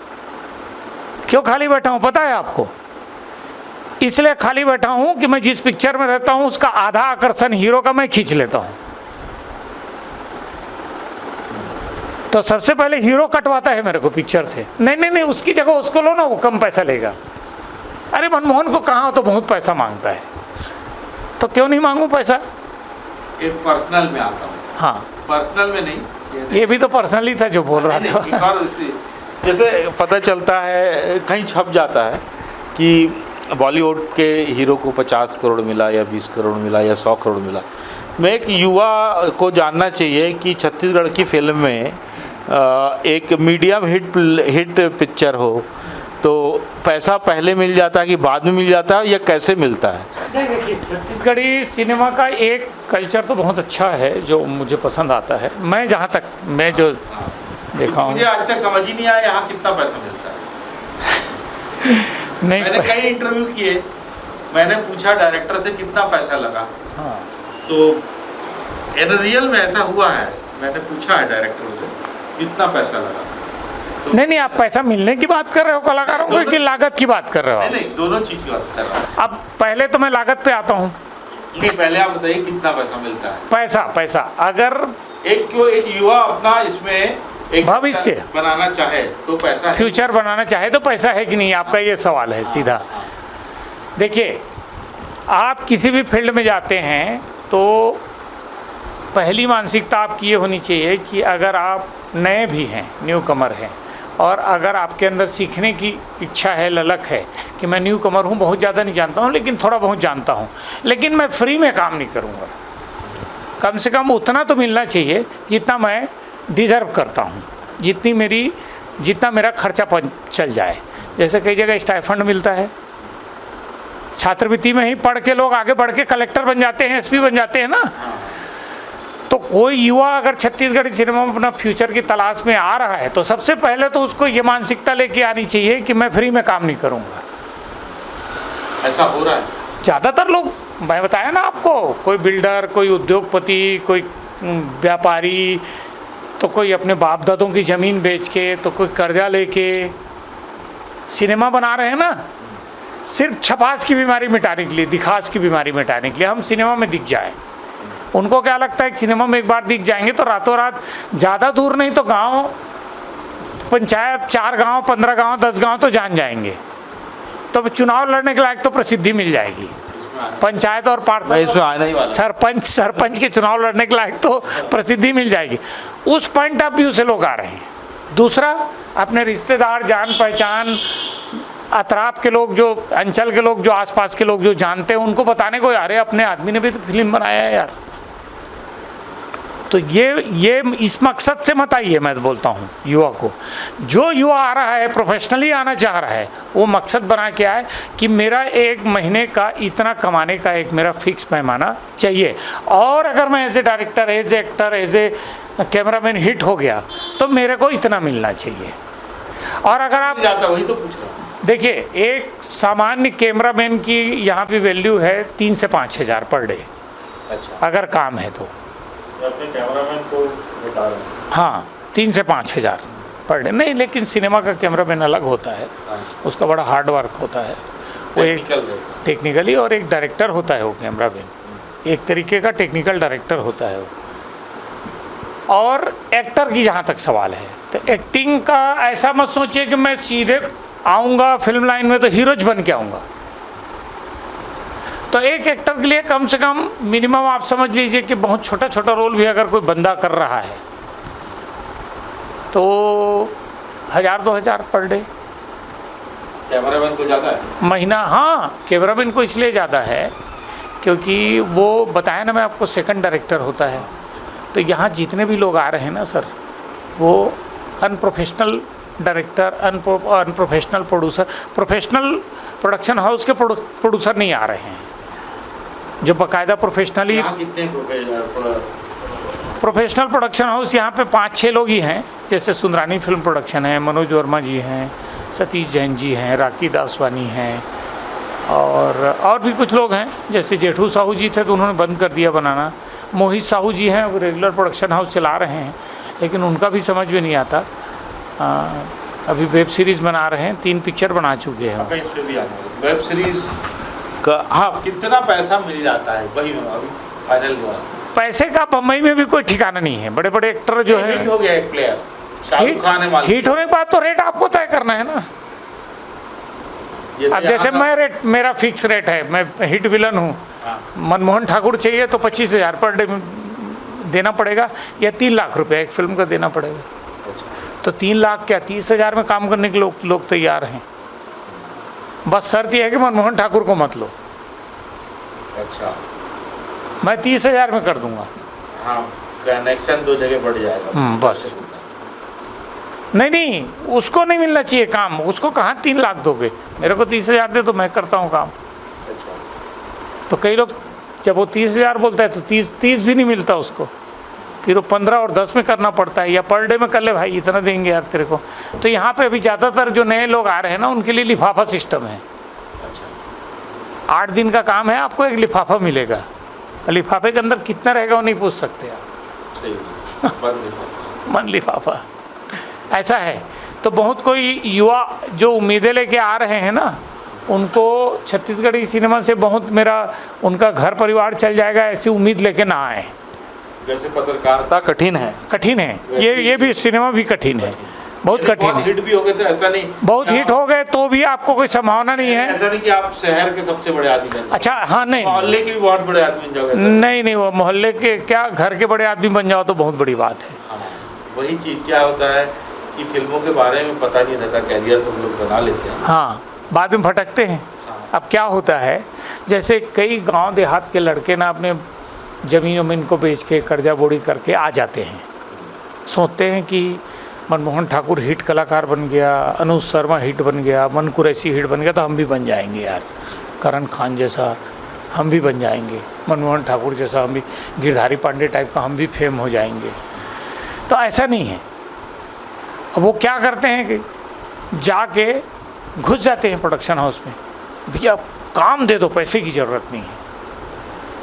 क्यों खाली बैठा हूँ पता है आपको? इसलिए खाली बैठा हूँ कि मैं जिस पिक्चर में रहता हूँ उसका आधा आकर्षण हीरो का मैं खींच लेता हूँ। तो सबसे पहले हीरो कटवाता है मेरे को पिक्चर से, नहीं नहीं नहीं उसकी जगह उसको लो ना, वो कम पैसा लेगा। अरे मनमोहन को कहाँ हो तो बहुत पैसा मांगता है, तो क्यों नहीं मांगू पैसा? एक पर्सनल में आता हूँ। हाँ पर्सनल में नहीं, ये भी तो पर्सनली था जो बोल रहा था। और जैसे पता चलता है, कहीं छप जाता है कि बॉलीवुड के हीरो को 50 करोड़ मिला या 20 करोड़ मिला या 100 करोड़ मिला। मैं एक युवा को जानना चाहिए कि छत्तीसगढ़ की फिल्म में एक मीडियम हिट पिक्चर हो तो पैसा पहले मिल जाता है कि बाद में मिल जाता है, या कैसे मिलता है? नहीं देखिए, छत्तीसगढ़ी सिनेमा का एक कल्चर तो बहुत अच्छा है जो मुझे पसंद आता है। मैं जहाँ तक मैं जो देखा हूँ, मुझे आज तक समझ ही नहीं आया यहाँ कितना पैसा मिलता है। नहीं मैंने कई इंटरव्यू किए, मैंने पूछा डायरेक्टर से कितना पैसा लगा। हाँ तो इन रियल में ऐसा हुआ है, मैंने पूछा है डायरेक्टरों से कितना पैसा लगा। तो नहीं नहीं, आप पैसा मिलने की बात कर रहे हो कलाकारों को कि लागत की बात कर रहे हो? नहीं, दोनों चीज की बात कर रहा हूँ। अब पहले तो मैं लागत पे आता हूँ। नहीं, पहले आप बताइए कितना पैसा मिलता है? पैसा अगर एक युवा अपना इसमें एक भविष्य बनाना चाहे तो पैसा है? फ्यूचर बनाना चाहे तो पैसा है कि नहीं, आपका ये सवाल है सीधा। देखिए, आप किसी भी फील्ड में जाते हैं तो पहली मानसिकता आपकी ये होनी चाहिए कि अगर आप नए भी हैं, न्यू कमर हैं, और अगर आपके अंदर सीखने की इच्छा है, ललक है कि मैं न्यू कमर हूँ, बहुत ज़्यादा नहीं जानता हूँ लेकिन थोड़ा बहुत जानता हूँ, लेकिन मैं फ्री में काम नहीं करूँगा। कम से कम उतना तो मिलना चाहिए जितना मैं डिज़र्व करता हूँ, जितना मेरा खर्चा चल जाए। जैसे कई जगह स्टाइफंड मिलता है, छात्रवृत्ति में ही पढ़ के लोग आगे बढ़ के कलेक्टर बन जाते हैं, एसपी बन जाते हैं ना। तो कोई युवा अगर छत्तीसगढ़ी सिनेमा में अपना फ्यूचर की तलाश में आ रहा है तो सबसे पहले तो उसको ये मानसिकता लेके आनी चाहिए कि मैं फ्री में काम नहीं करूँगा। ऐसा हो रहा है ज़्यादातर लोग, मैं बताया ना आपको, कोई बिल्डर, कोई उद्योगपति, कोई व्यापारी, तो कोई अपने बाप दादों की ज़मीन बेच के, तो कोई कर्जा लेके सिनेमा बना रहे हैं ना, सिर्फ छपास की बीमारी मिटाने के लिए, दिखास की बीमारी मिटाने के लिए हम सिनेमा में दिख जाए। उनको क्या लगता है कि सिनेमा में एक बार दिख जाएंगे तो रातों रात, ज़्यादा दूर नहीं तो गांव पंचायत 4 गांव 15 गांव 10 गांव तो जान जाएंगे, तो चुनाव लड़ने के लायक तो प्रसिद्धि मिल जाएगी। पंचायत और पार्षद, सरपंच के चुनाव लड़ने के लायक तो प्रसिद्धि मिल जाएगी। उस पॉइंट ऑफ व्यू से लोग आ रहे हैं। दूसरा, अपने रिश्तेदार, जान पहचान, अतराफ के लोग, जो अंचल के लोग, जो आसपास के लोग जो जानते हैं, उनको बताने को, अरे अपने आदमी ने भी तो फिल्म बनाया है यार। तो ये इस मकसद से मत आइए, मैं बोलता हूँ युवा को। जो युवा आ रहा है, प्रोफेशनली आना चाह रहा है, वो मकसद बना के आए कि मेरा 1 महीने का इतना कमाने का एक मेरा फिक्स पैमाना चाहिए। और अगर मैं as a director, as a actor, as a cameraman hit हो गया तो मेरे को इतना मिलना चाहिए। और अगर आप वही तो पूछ रहा हूँ। देखिए, एक सामान्य कैमरामैन की यहाँ पे वैल्यू है 3 से 5 हज़ार पर डे। अच्छा, अगर काम है तो अपने कैमरामैन को बता रहे हैं। हाँ, 3 से 5 हज़ार पर डे नहीं, लेकिन सिनेमा का कैमरामैन अलग होता है, उसका बड़ा हार्ड वर्क होता है, वो एक टेक्निकली, और एक डायरेक्टर होता है वो कैमरामैन, एक तरीके का टेक्निकल डायरेक्टर होता है वो। और एक्टर की जहाँ तक सवाल है, तो एक्टिंग का ऐसा मत सोचिए कि मैं सीधे आऊँगा फिल्म लाइन में तो हीरोज बन के आऊँगा। तो एक एक्टर के लिए कम से कम मिनिमम आप समझ लीजिए कि बहुत छोटा छोटा रोल भी अगर कोई बंदा कर रहा है तो 1000-2 हज़ार पर डे। कैमरामैन को ज़्यादा है महीना। हाँ, कैमरामैन को इसलिए ज़्यादा है क्योंकि वो बताया ना मैं आपको, सेकंड डायरेक्टर होता है। तो यहाँ जितने भी लोग आ रहे हैं ना सर, वो unprofessional director, unprofessional producer, professional production house के प्रोड्यूसर नहीं आ रहे हैं, जो बाकायदा प्रोफेशनली। कितने प्रोफेशनल प्रोडक्शन हाउस यहाँ पे 5-6 लोग ही हैं जैसे सुंदरानी फिल्म प्रोडक्शन है, मनोज वर्मा जी हैं, सतीश जैन जी हैं, राकी दासवानी हैं, और भी कुछ लोग हैं। जैसे जेठू साहू जी थे तो उन्होंने बंद कर दिया बनाना। मोहित साहू जी हैं, वो रेगुलर प्रोडक्शन हाउस चला रहे हैं, लेकिन उनका भी समझ में नहीं आता। अभी वेब सीरीज़ बना रहे हैं, 3 पिक्चर बना चुके हैं। इस पे भी आना वेब सीरीज का, हाँ, कितना पैसा मिल जाता है वही अभी फाइनल हुआ। पैसे का बम्बई में भी कोई ठिकाना नहीं है। बड़े बड़े एक्टर जो है, हिट हो गया एक प्लेयर, शाहरुख खान है, हिट होने के बाद तो रेट आपको तय करना है ना। अब जैसे मेरा फिक्स रेट है, मैं हिट विलन हूँ, मनमोहन ठाकुर चाहिए तो 25,000 पर डे देना पड़ेगा, या 3 लाख रुपया एक फिल्म का देना पड़ेगा। अच्छा। तो 3 लाख क्या 30,000 में काम करने के लोग तैयार हैं। बस शर्त यह है कि मनमोहन ठाकुर को मत लो। अच्छा, मैं 30,000 में कर दूंगा। हाँ, कनेक्शन 2 जगह बढ़ जाएगा। बस। नहीं, उसको नहीं मिलना चाहिए काम। उसको कहाँ 3 लाख दोगे, मेरे को 30,000 दे तो मैं करता हूँ काम। अच्छा। तो कई लोग जब वो 30,000 बोलता है तो 30 भी नहीं मिलता उसको, फिर वो 15 और 10 में करना पड़ता है, या पर डे में कर ले भाई, इतना देंगे यार तेरे को। तो यहाँ पे अभी ज़्यादातर जो नए लोग आ रहे हैं ना, उनके लिए लिफाफा सिस्टम है। अच्छा। 8 दिन का काम है, आपको एक लिफाफा मिलेगा। लिफाफे के अंदर कितना रहेगा वो नहीं पूछ सकते आप। सही, मन लिफाफा ऐसा है। तो बहुत कोई युवा जो उम्मीदें लेके आ रहे हैं ना, उनको छत्तीसगढ़ी सिनेमा से बहुत उनका घर परिवार चल जाएगा, ऐसी उम्मीद लेके ना आए। जैसे पत्रकारिता कठिन है, ये भी सिनेमा भी कठिन है, बहुत कठिन है। हिट भी हो गए तो ऐसा नहीं, बहुत हिट हो गए तो भी आपको कोई संभावना नहीं है। ऐसा नहीं कि आप शहर के सबसे बड़े आदमी बन जाओ। अच्छा, हाँ, नहीं, मोहल्ले के भी बहुत बड़े आदमी बन जाओगे। नहीं, वो मोहल्ले के क्या, घर के बड़े आदमी बन जाओ तो बहुत बड़ी बात है। हाँ, वही चीज़ क्या होता है कि फिल्मों के बारे में पता नहीं रहता, कैरियर तो लोग बना लेते हैं, हाँ, बाद में भटकते हैं। अब क्या होता है, जैसे कई गांव देहात के लड़के ना अपने ज़मीन को बेच के कर्जा बोड़ी करके आ जाते हैं। सोचते हैं कि मनमोहन ठाकुर हिट कलाकार बन गया, अनुज शर्मा हिट बन गया, मन कुरैशी हिट बन गया, तो हम भी बन जाएंगे यार, करण खान जैसा हम भी बन जाएंगे, मनमोहन ठाकुर जैसा हम भी, गिरधारी पांडे टाइप का हम भी फेम हो जाएंगे। तो ऐसा नहीं है। अब वो क्या करते हैं कि जाके घुस जाते हैं प्रोडक्शन हाउस में, भैया काम दे दो, पैसे की ज़रूरत नहीं है।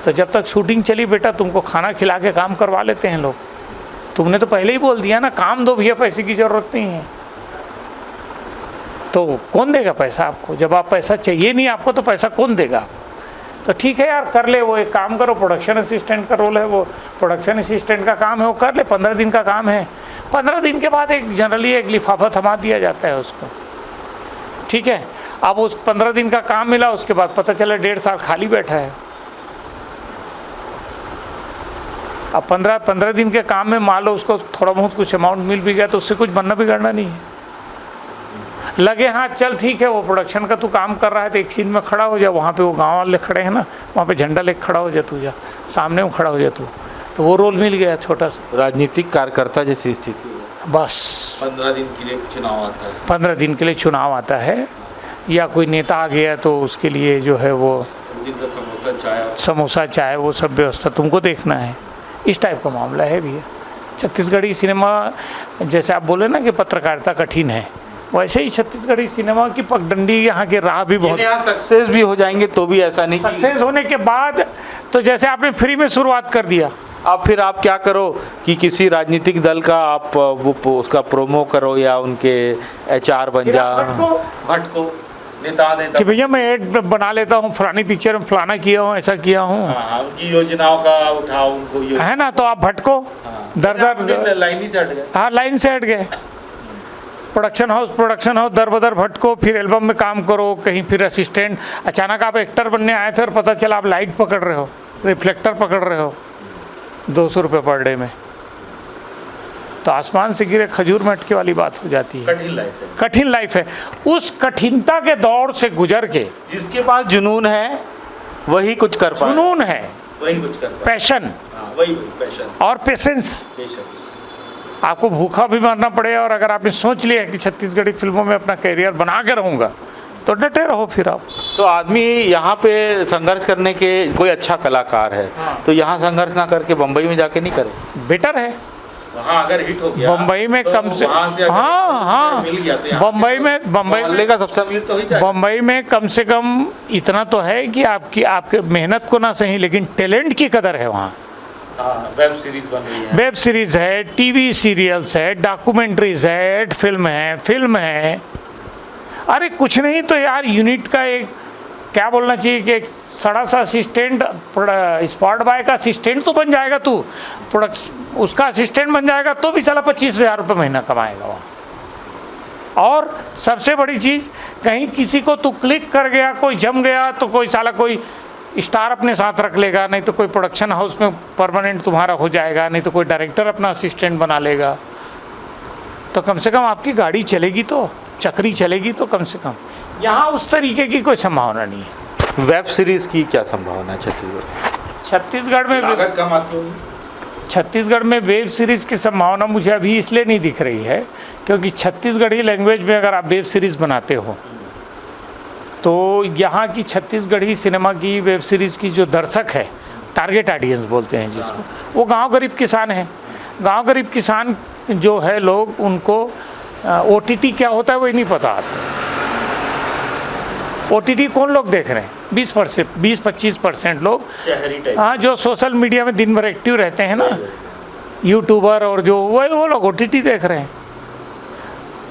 तो जब तक शूटिंग चली बेटा, तुमको खाना खिला के काम करवा लेते हैं लोग। तुमने तो पहले ही बोल दिया ना, काम दो भैया, पैसे की ज़रूरत नहीं है। तो कौन देगा पैसा आपको? जब आप पैसा चाहिए नहीं आपको तो पैसा कौन देगा? तो ठीक है यार, कर ले, वो एक काम करो, प्रोडक्शन असिस्टेंट का रोल है, वो प्रोडक्शन असिस्टेंट का काम है, वो कर ले, 15 दिन का काम है। 15 दिन के बाद जनरली एक लिफाफा थमा दिया जाता है उसको, ठीक है। अब उस 15 दिन का काम मिला, उसके बाद पता चला 1.5 साल खाली बैठा है। अब 15 दिन के काम में मान लो उसको थोड़ा बहुत कुछ अमाउंट मिल भी गया, तो उससे कुछ बनना बिगड़ना नहीं है। लगे हाँ चल ठीक है, वो प्रोडक्शन का तू काम कर रहा है तो एक सीन में खड़ा हो जा, वहाँ पे वो गांव वाले खड़े हैं ना, वहाँ पे झंडा लेके खड़ा हो जा, तू जा सामने में खड़ा हो जा तू, तो वो रोल मिल गया छोटा सा। राजनीतिक कार्यकर्ता जैसी स्थिति, बस 15 दिन के लिए चुनाव आता है, 15 दिन के लिए चुनाव आता है, या कोई नेता आ गया तो उसके लिए जो है वो समोसा चाय वो सब व्यवस्था तुमको देखना है। इस टाइप का मामला है भैया। छत्तीसगढ़ी सिनेमा, जैसे आप बोले ना कि पत्रकारिता कठिन है, वैसे ही छत्तीसगढ़ी सिनेमा की पगडंडी यहाँ के राह भी बहुत। यहाँ सक्सेस भी हो जाएंगे तो भी ऐसा नहीं, सक्सेस होने के बाद तो जैसे आपने फ्री में शुरुआत कर दिया, अब फिर आप क्या करो कि किसी राजनीतिक दल का आप वो उसका प्रोमो करो या उनके HR बन जा, भटको नेता कि भैया मैं ऐड बना लेता हूँ, फलानी पिक्चर में फलाना किया हूँ, ऐसा किया हूँ, उनकी योजनाओं का उठाओ उनको, है ना, तो आप भटको, दर लाइन ही से हट गए। हाँ, लाइन से हट गए। प्रोडक्शन हाउस दर बदर भटको, फिर एल्बम में काम करो, कहीं फिर असिस्टेंट, अचानक आप एक्टर बनने आए थे और पता चला आप लाइट पकड़ रहे हो, रिफ्लेक्टर पकड़ रहे हो, 200 रुपये पर डे में, तो आसमान से गिरे खजूर में अटके वाली बात हो जाती है। कठिन लाइफ है। उस कठिनता के दौर से गुजर के जिसके पास जुनून है वही कुछ कर पाए, जुनून है, वही कुछ कर पाए, पैशन, वही पैशन और पेशेंस। आपको भूखा भी मारना पड़ेगा, और अगर आपने सोच लिया कि छत्तीसगढ़ी फिल्मों में अपना करियर बना के रहूँगा तो डटे रहो फिर आप। तो आदमी यहाँ पे संघर्ष करने के, कोई अच्छा कलाकार है तो यहाँ संघर्ष ना करके बम्बई में जाके नहीं करे, बेटर है। वहाँ अगर हिट हो गया बम्बई में तो कम से वहाँ अगर हाँ मिल गया तो यहाँ बम्बई का सबसे अमीर तो ही जाएगा। बम्बई में कम से कम इतना तो है कि आपके मेहनत को ना सही लेकिन टैलेंट की कदर है वहाँ। वेब सीरीज बन रही है, वेब सीरीज है, टीवी सीरियल्स है, डॉक्यूमेंट्रीज है, एड फिल्म है। अरे कुछ नहीं तो यार यूनिट का एक क्या बोलना चाहिए कि एक सड़ा सा असिस्टेंट स्पॉट बॉय का असिस्टेंट तो बन जाएगा तू, उसका असिस्टेंट बन जाएगा तो भी साला 25,000 रुपये महीना कमाएगा वहाँ। और सबसे बड़ी चीज़, कहीं किसी को तू क्लिक कर गया, कोई जम गया तो कोई साला कोई स्टार अपने साथ रख लेगा, नहीं तो कोई प्रोडक्शन हाउस में परमानेंट तुम्हारा हो जाएगा, नहीं तो कोई डायरेक्टर अपना असिस्टेंट बना लेगा। तो कम से कम आपकी गाड़ी चलेगी तो, चक्री चलेगी तो कम से कम। यहाँ उस तरीके की कोई संभावना नहीं है। वेब सीरीज की क्या संभावना है छत्तीसगढ़? छत्तीसगढ़ में लागत कम आती होगी। छत्तीसगढ़ में वेब सीरीज़ की संभावना मुझे अभी इसलिए नहीं दिख रही है क्योंकि छत्तीसगढ़ी लैंग्वेज में अगर आप वेब सीरीज़ बनाते हो तो यहाँ की छत्तीसगढ़ी सिनेमा की वेब सीरीज़ की जो दर्शक है, टारगेट ऑडियंस बोलते हैं जिसको, वो गांव गरीब किसान हैं। गांव गरीब किसान जो है लोग, उनको OTT क्या होता है वही नहीं पता आता। OTT कौन लोग देख रहे हैं? 20-25% लोग, शहरी टाइप। हाँ, जो सोशल मीडिया में दिन भर एक्टिव रहते हैं ना, यूट्यूबर और जो वो लोग OTT देख रहे हैं।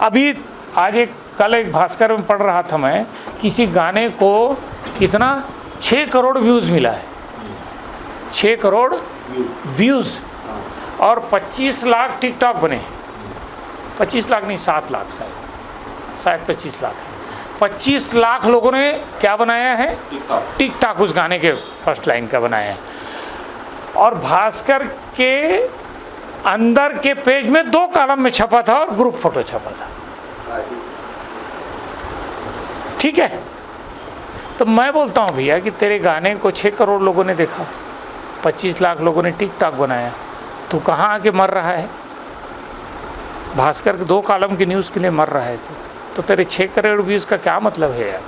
अभी कल एक भास्कर में पढ़ रहा था मैं, किसी गाने को कितना 6 करोड़ व्यूज़ मिला है, 6 करोड़ व्यूज़, और 25 लाख टिकटॉक बने। 25 लाख नहीं, 7 लाख शायद 25 लाख है। 25 लाख लोगों ने क्या बनाया है? टिकटॉक उस गाने के फर्स्ट लाइन का बनाया है। और भास्कर के अंदर के पेज में 2 कॉलम में छपा था और ग्रुप फोटो छपा था। ठीक है, तो मैं बोलता हूँ भैया कि तेरे गाने को 6 करोड़ लोगों ने देखा, 25 लाख लोगों ने टिकटॉक बनाया, तू कहाँ आके मर रहा है? भास्कर के 2 कॉलम की न्यूज़ के लिए मर रहा है तो तेरे 6 करोड़ व्यूज़ का क्या मतलब है यार?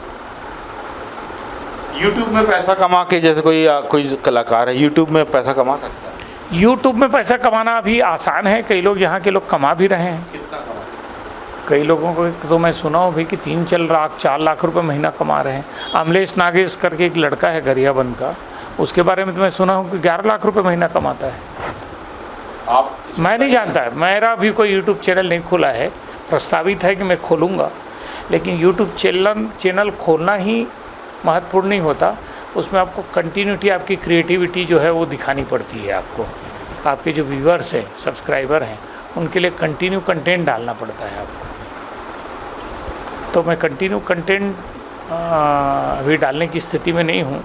यूट्यूब में पैसा कमा के, जैसे कोई कलाकार है यूट्यूब में पैसा कमा सकता है? यूट्यूब में पैसा कमाना अभी आसान है, कई लोग यहाँ के लोग कमा भी रहे हैं। कितना कमा? कई लोगों को तो मैं सुना हूँ भी कि 3-4 लाख रुपए महीना कमा रहे हैं। अमलेश नागेश करके एक लड़का है गरियाबंद का, उसके बारे में तो मैं सुना हूँ कि 11 लाख रुपए महीना कमाता है। आप? मैं नहीं जानता है, मेरा भी कोई यूट्यूब चैनल नहीं खुला है, प्रस्तावित है कि मैं खोलूँगा, लेकिन यूट्यूब चैनल खोलना ही महत्वपूर्ण नहीं होता, उसमें आपको कंटिन्यूटी, आपकी क्रिएटिविटी जो है वो दिखानी पड़ती है। आपके जो व्यूअर्स हैं, सब्सक्राइबर हैं, उनके लिए कंटिन्यू कंटेंट डालना पड़ता है आपको। तो मैं कंटिन्यू कंटेंट अभी डालने की स्थिति में नहीं हूँ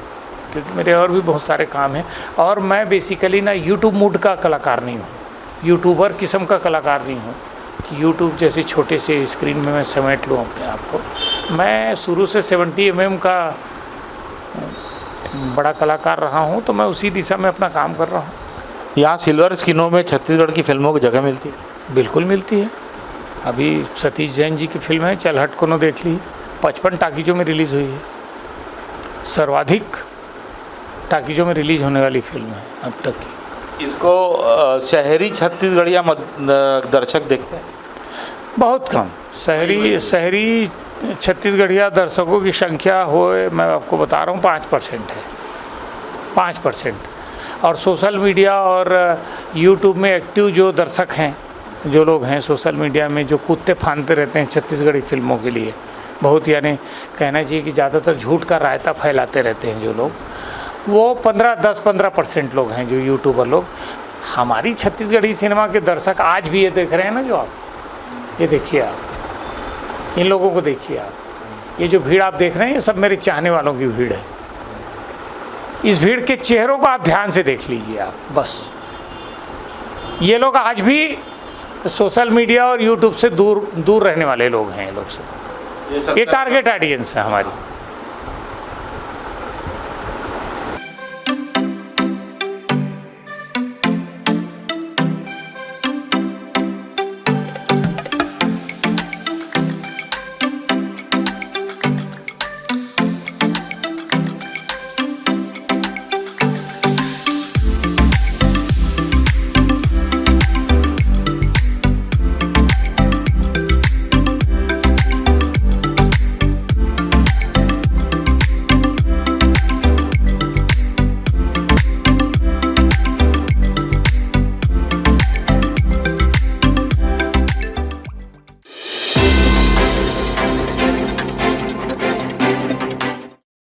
क्योंकि मेरे और भी बहुत सारे काम हैं, और मैं बेसिकली ना यूट्यूब मूड का कलाकार नहीं हूँ, यूट्यूबर किस्म का कलाकार नहीं हूँ कि यूट्यूब जैसे छोटे से स्क्रीन में मैं समेट लूँ अपने आप को। मैं शुरू से 70 mm का बड़ा कलाकार रहा हूँ, तो मैं उसी दिशा में अपना काम कर रहा हूँ। यहाँ सिल्वर स्क्रीनों में छत्तीसगढ़ की फिल्मों को जगह मिलती है? बिल्कुल मिलती है। अभी सतीश जैन जी की फिल्म है चल हट कोनो देख ली, 55 टाकीजों में रिलीज़ हुई है, सर्वाधिक टाकीजों में रिलीज़ होने वाली फिल्म है अब तक की। इसको शहरी छत्तीसगढ़िया दर्शक देखते हैं? बहुत कम। शहरी छत्तीसगढ़िया दर्शकों की संख्या मैं आपको बता रहा हूँ 5% है, 5%। और सोशल मीडिया और यूट्यूब में एक्टिव जो दर्शक हैं, जो लोग हैं सोशल मीडिया में, जो कूदते फांदते रहते हैं छत्तीसगढ़ी फिल्मों के लिए, बहुत, यानी कहना चाहिए कि ज़्यादातर झूठ का रायता फैलाते रहते हैं जो लोग, वो 10-15% लोग हैं जो यूट्यूबर लोग। हमारी छत्तीसगढ़ी सिनेमा के दर्शक आज भी ये देख रहे हैं ना, जो आप ये देखिए, आप इन लोगों को देखिए, आप ये जो भीड़ आप देख रहे हैं, ये सब मेरे चाहने वालों की भीड़ है। इस भीड़ के चेहरों को आप ध्यान से देख लीजिए आप, बस। ये लोग आज भी सोशल मीडिया और यूट्यूब से दूर रहने वाले लोग हैं। ये लोग से, ये टारगेट ऑडियंस है हमारी।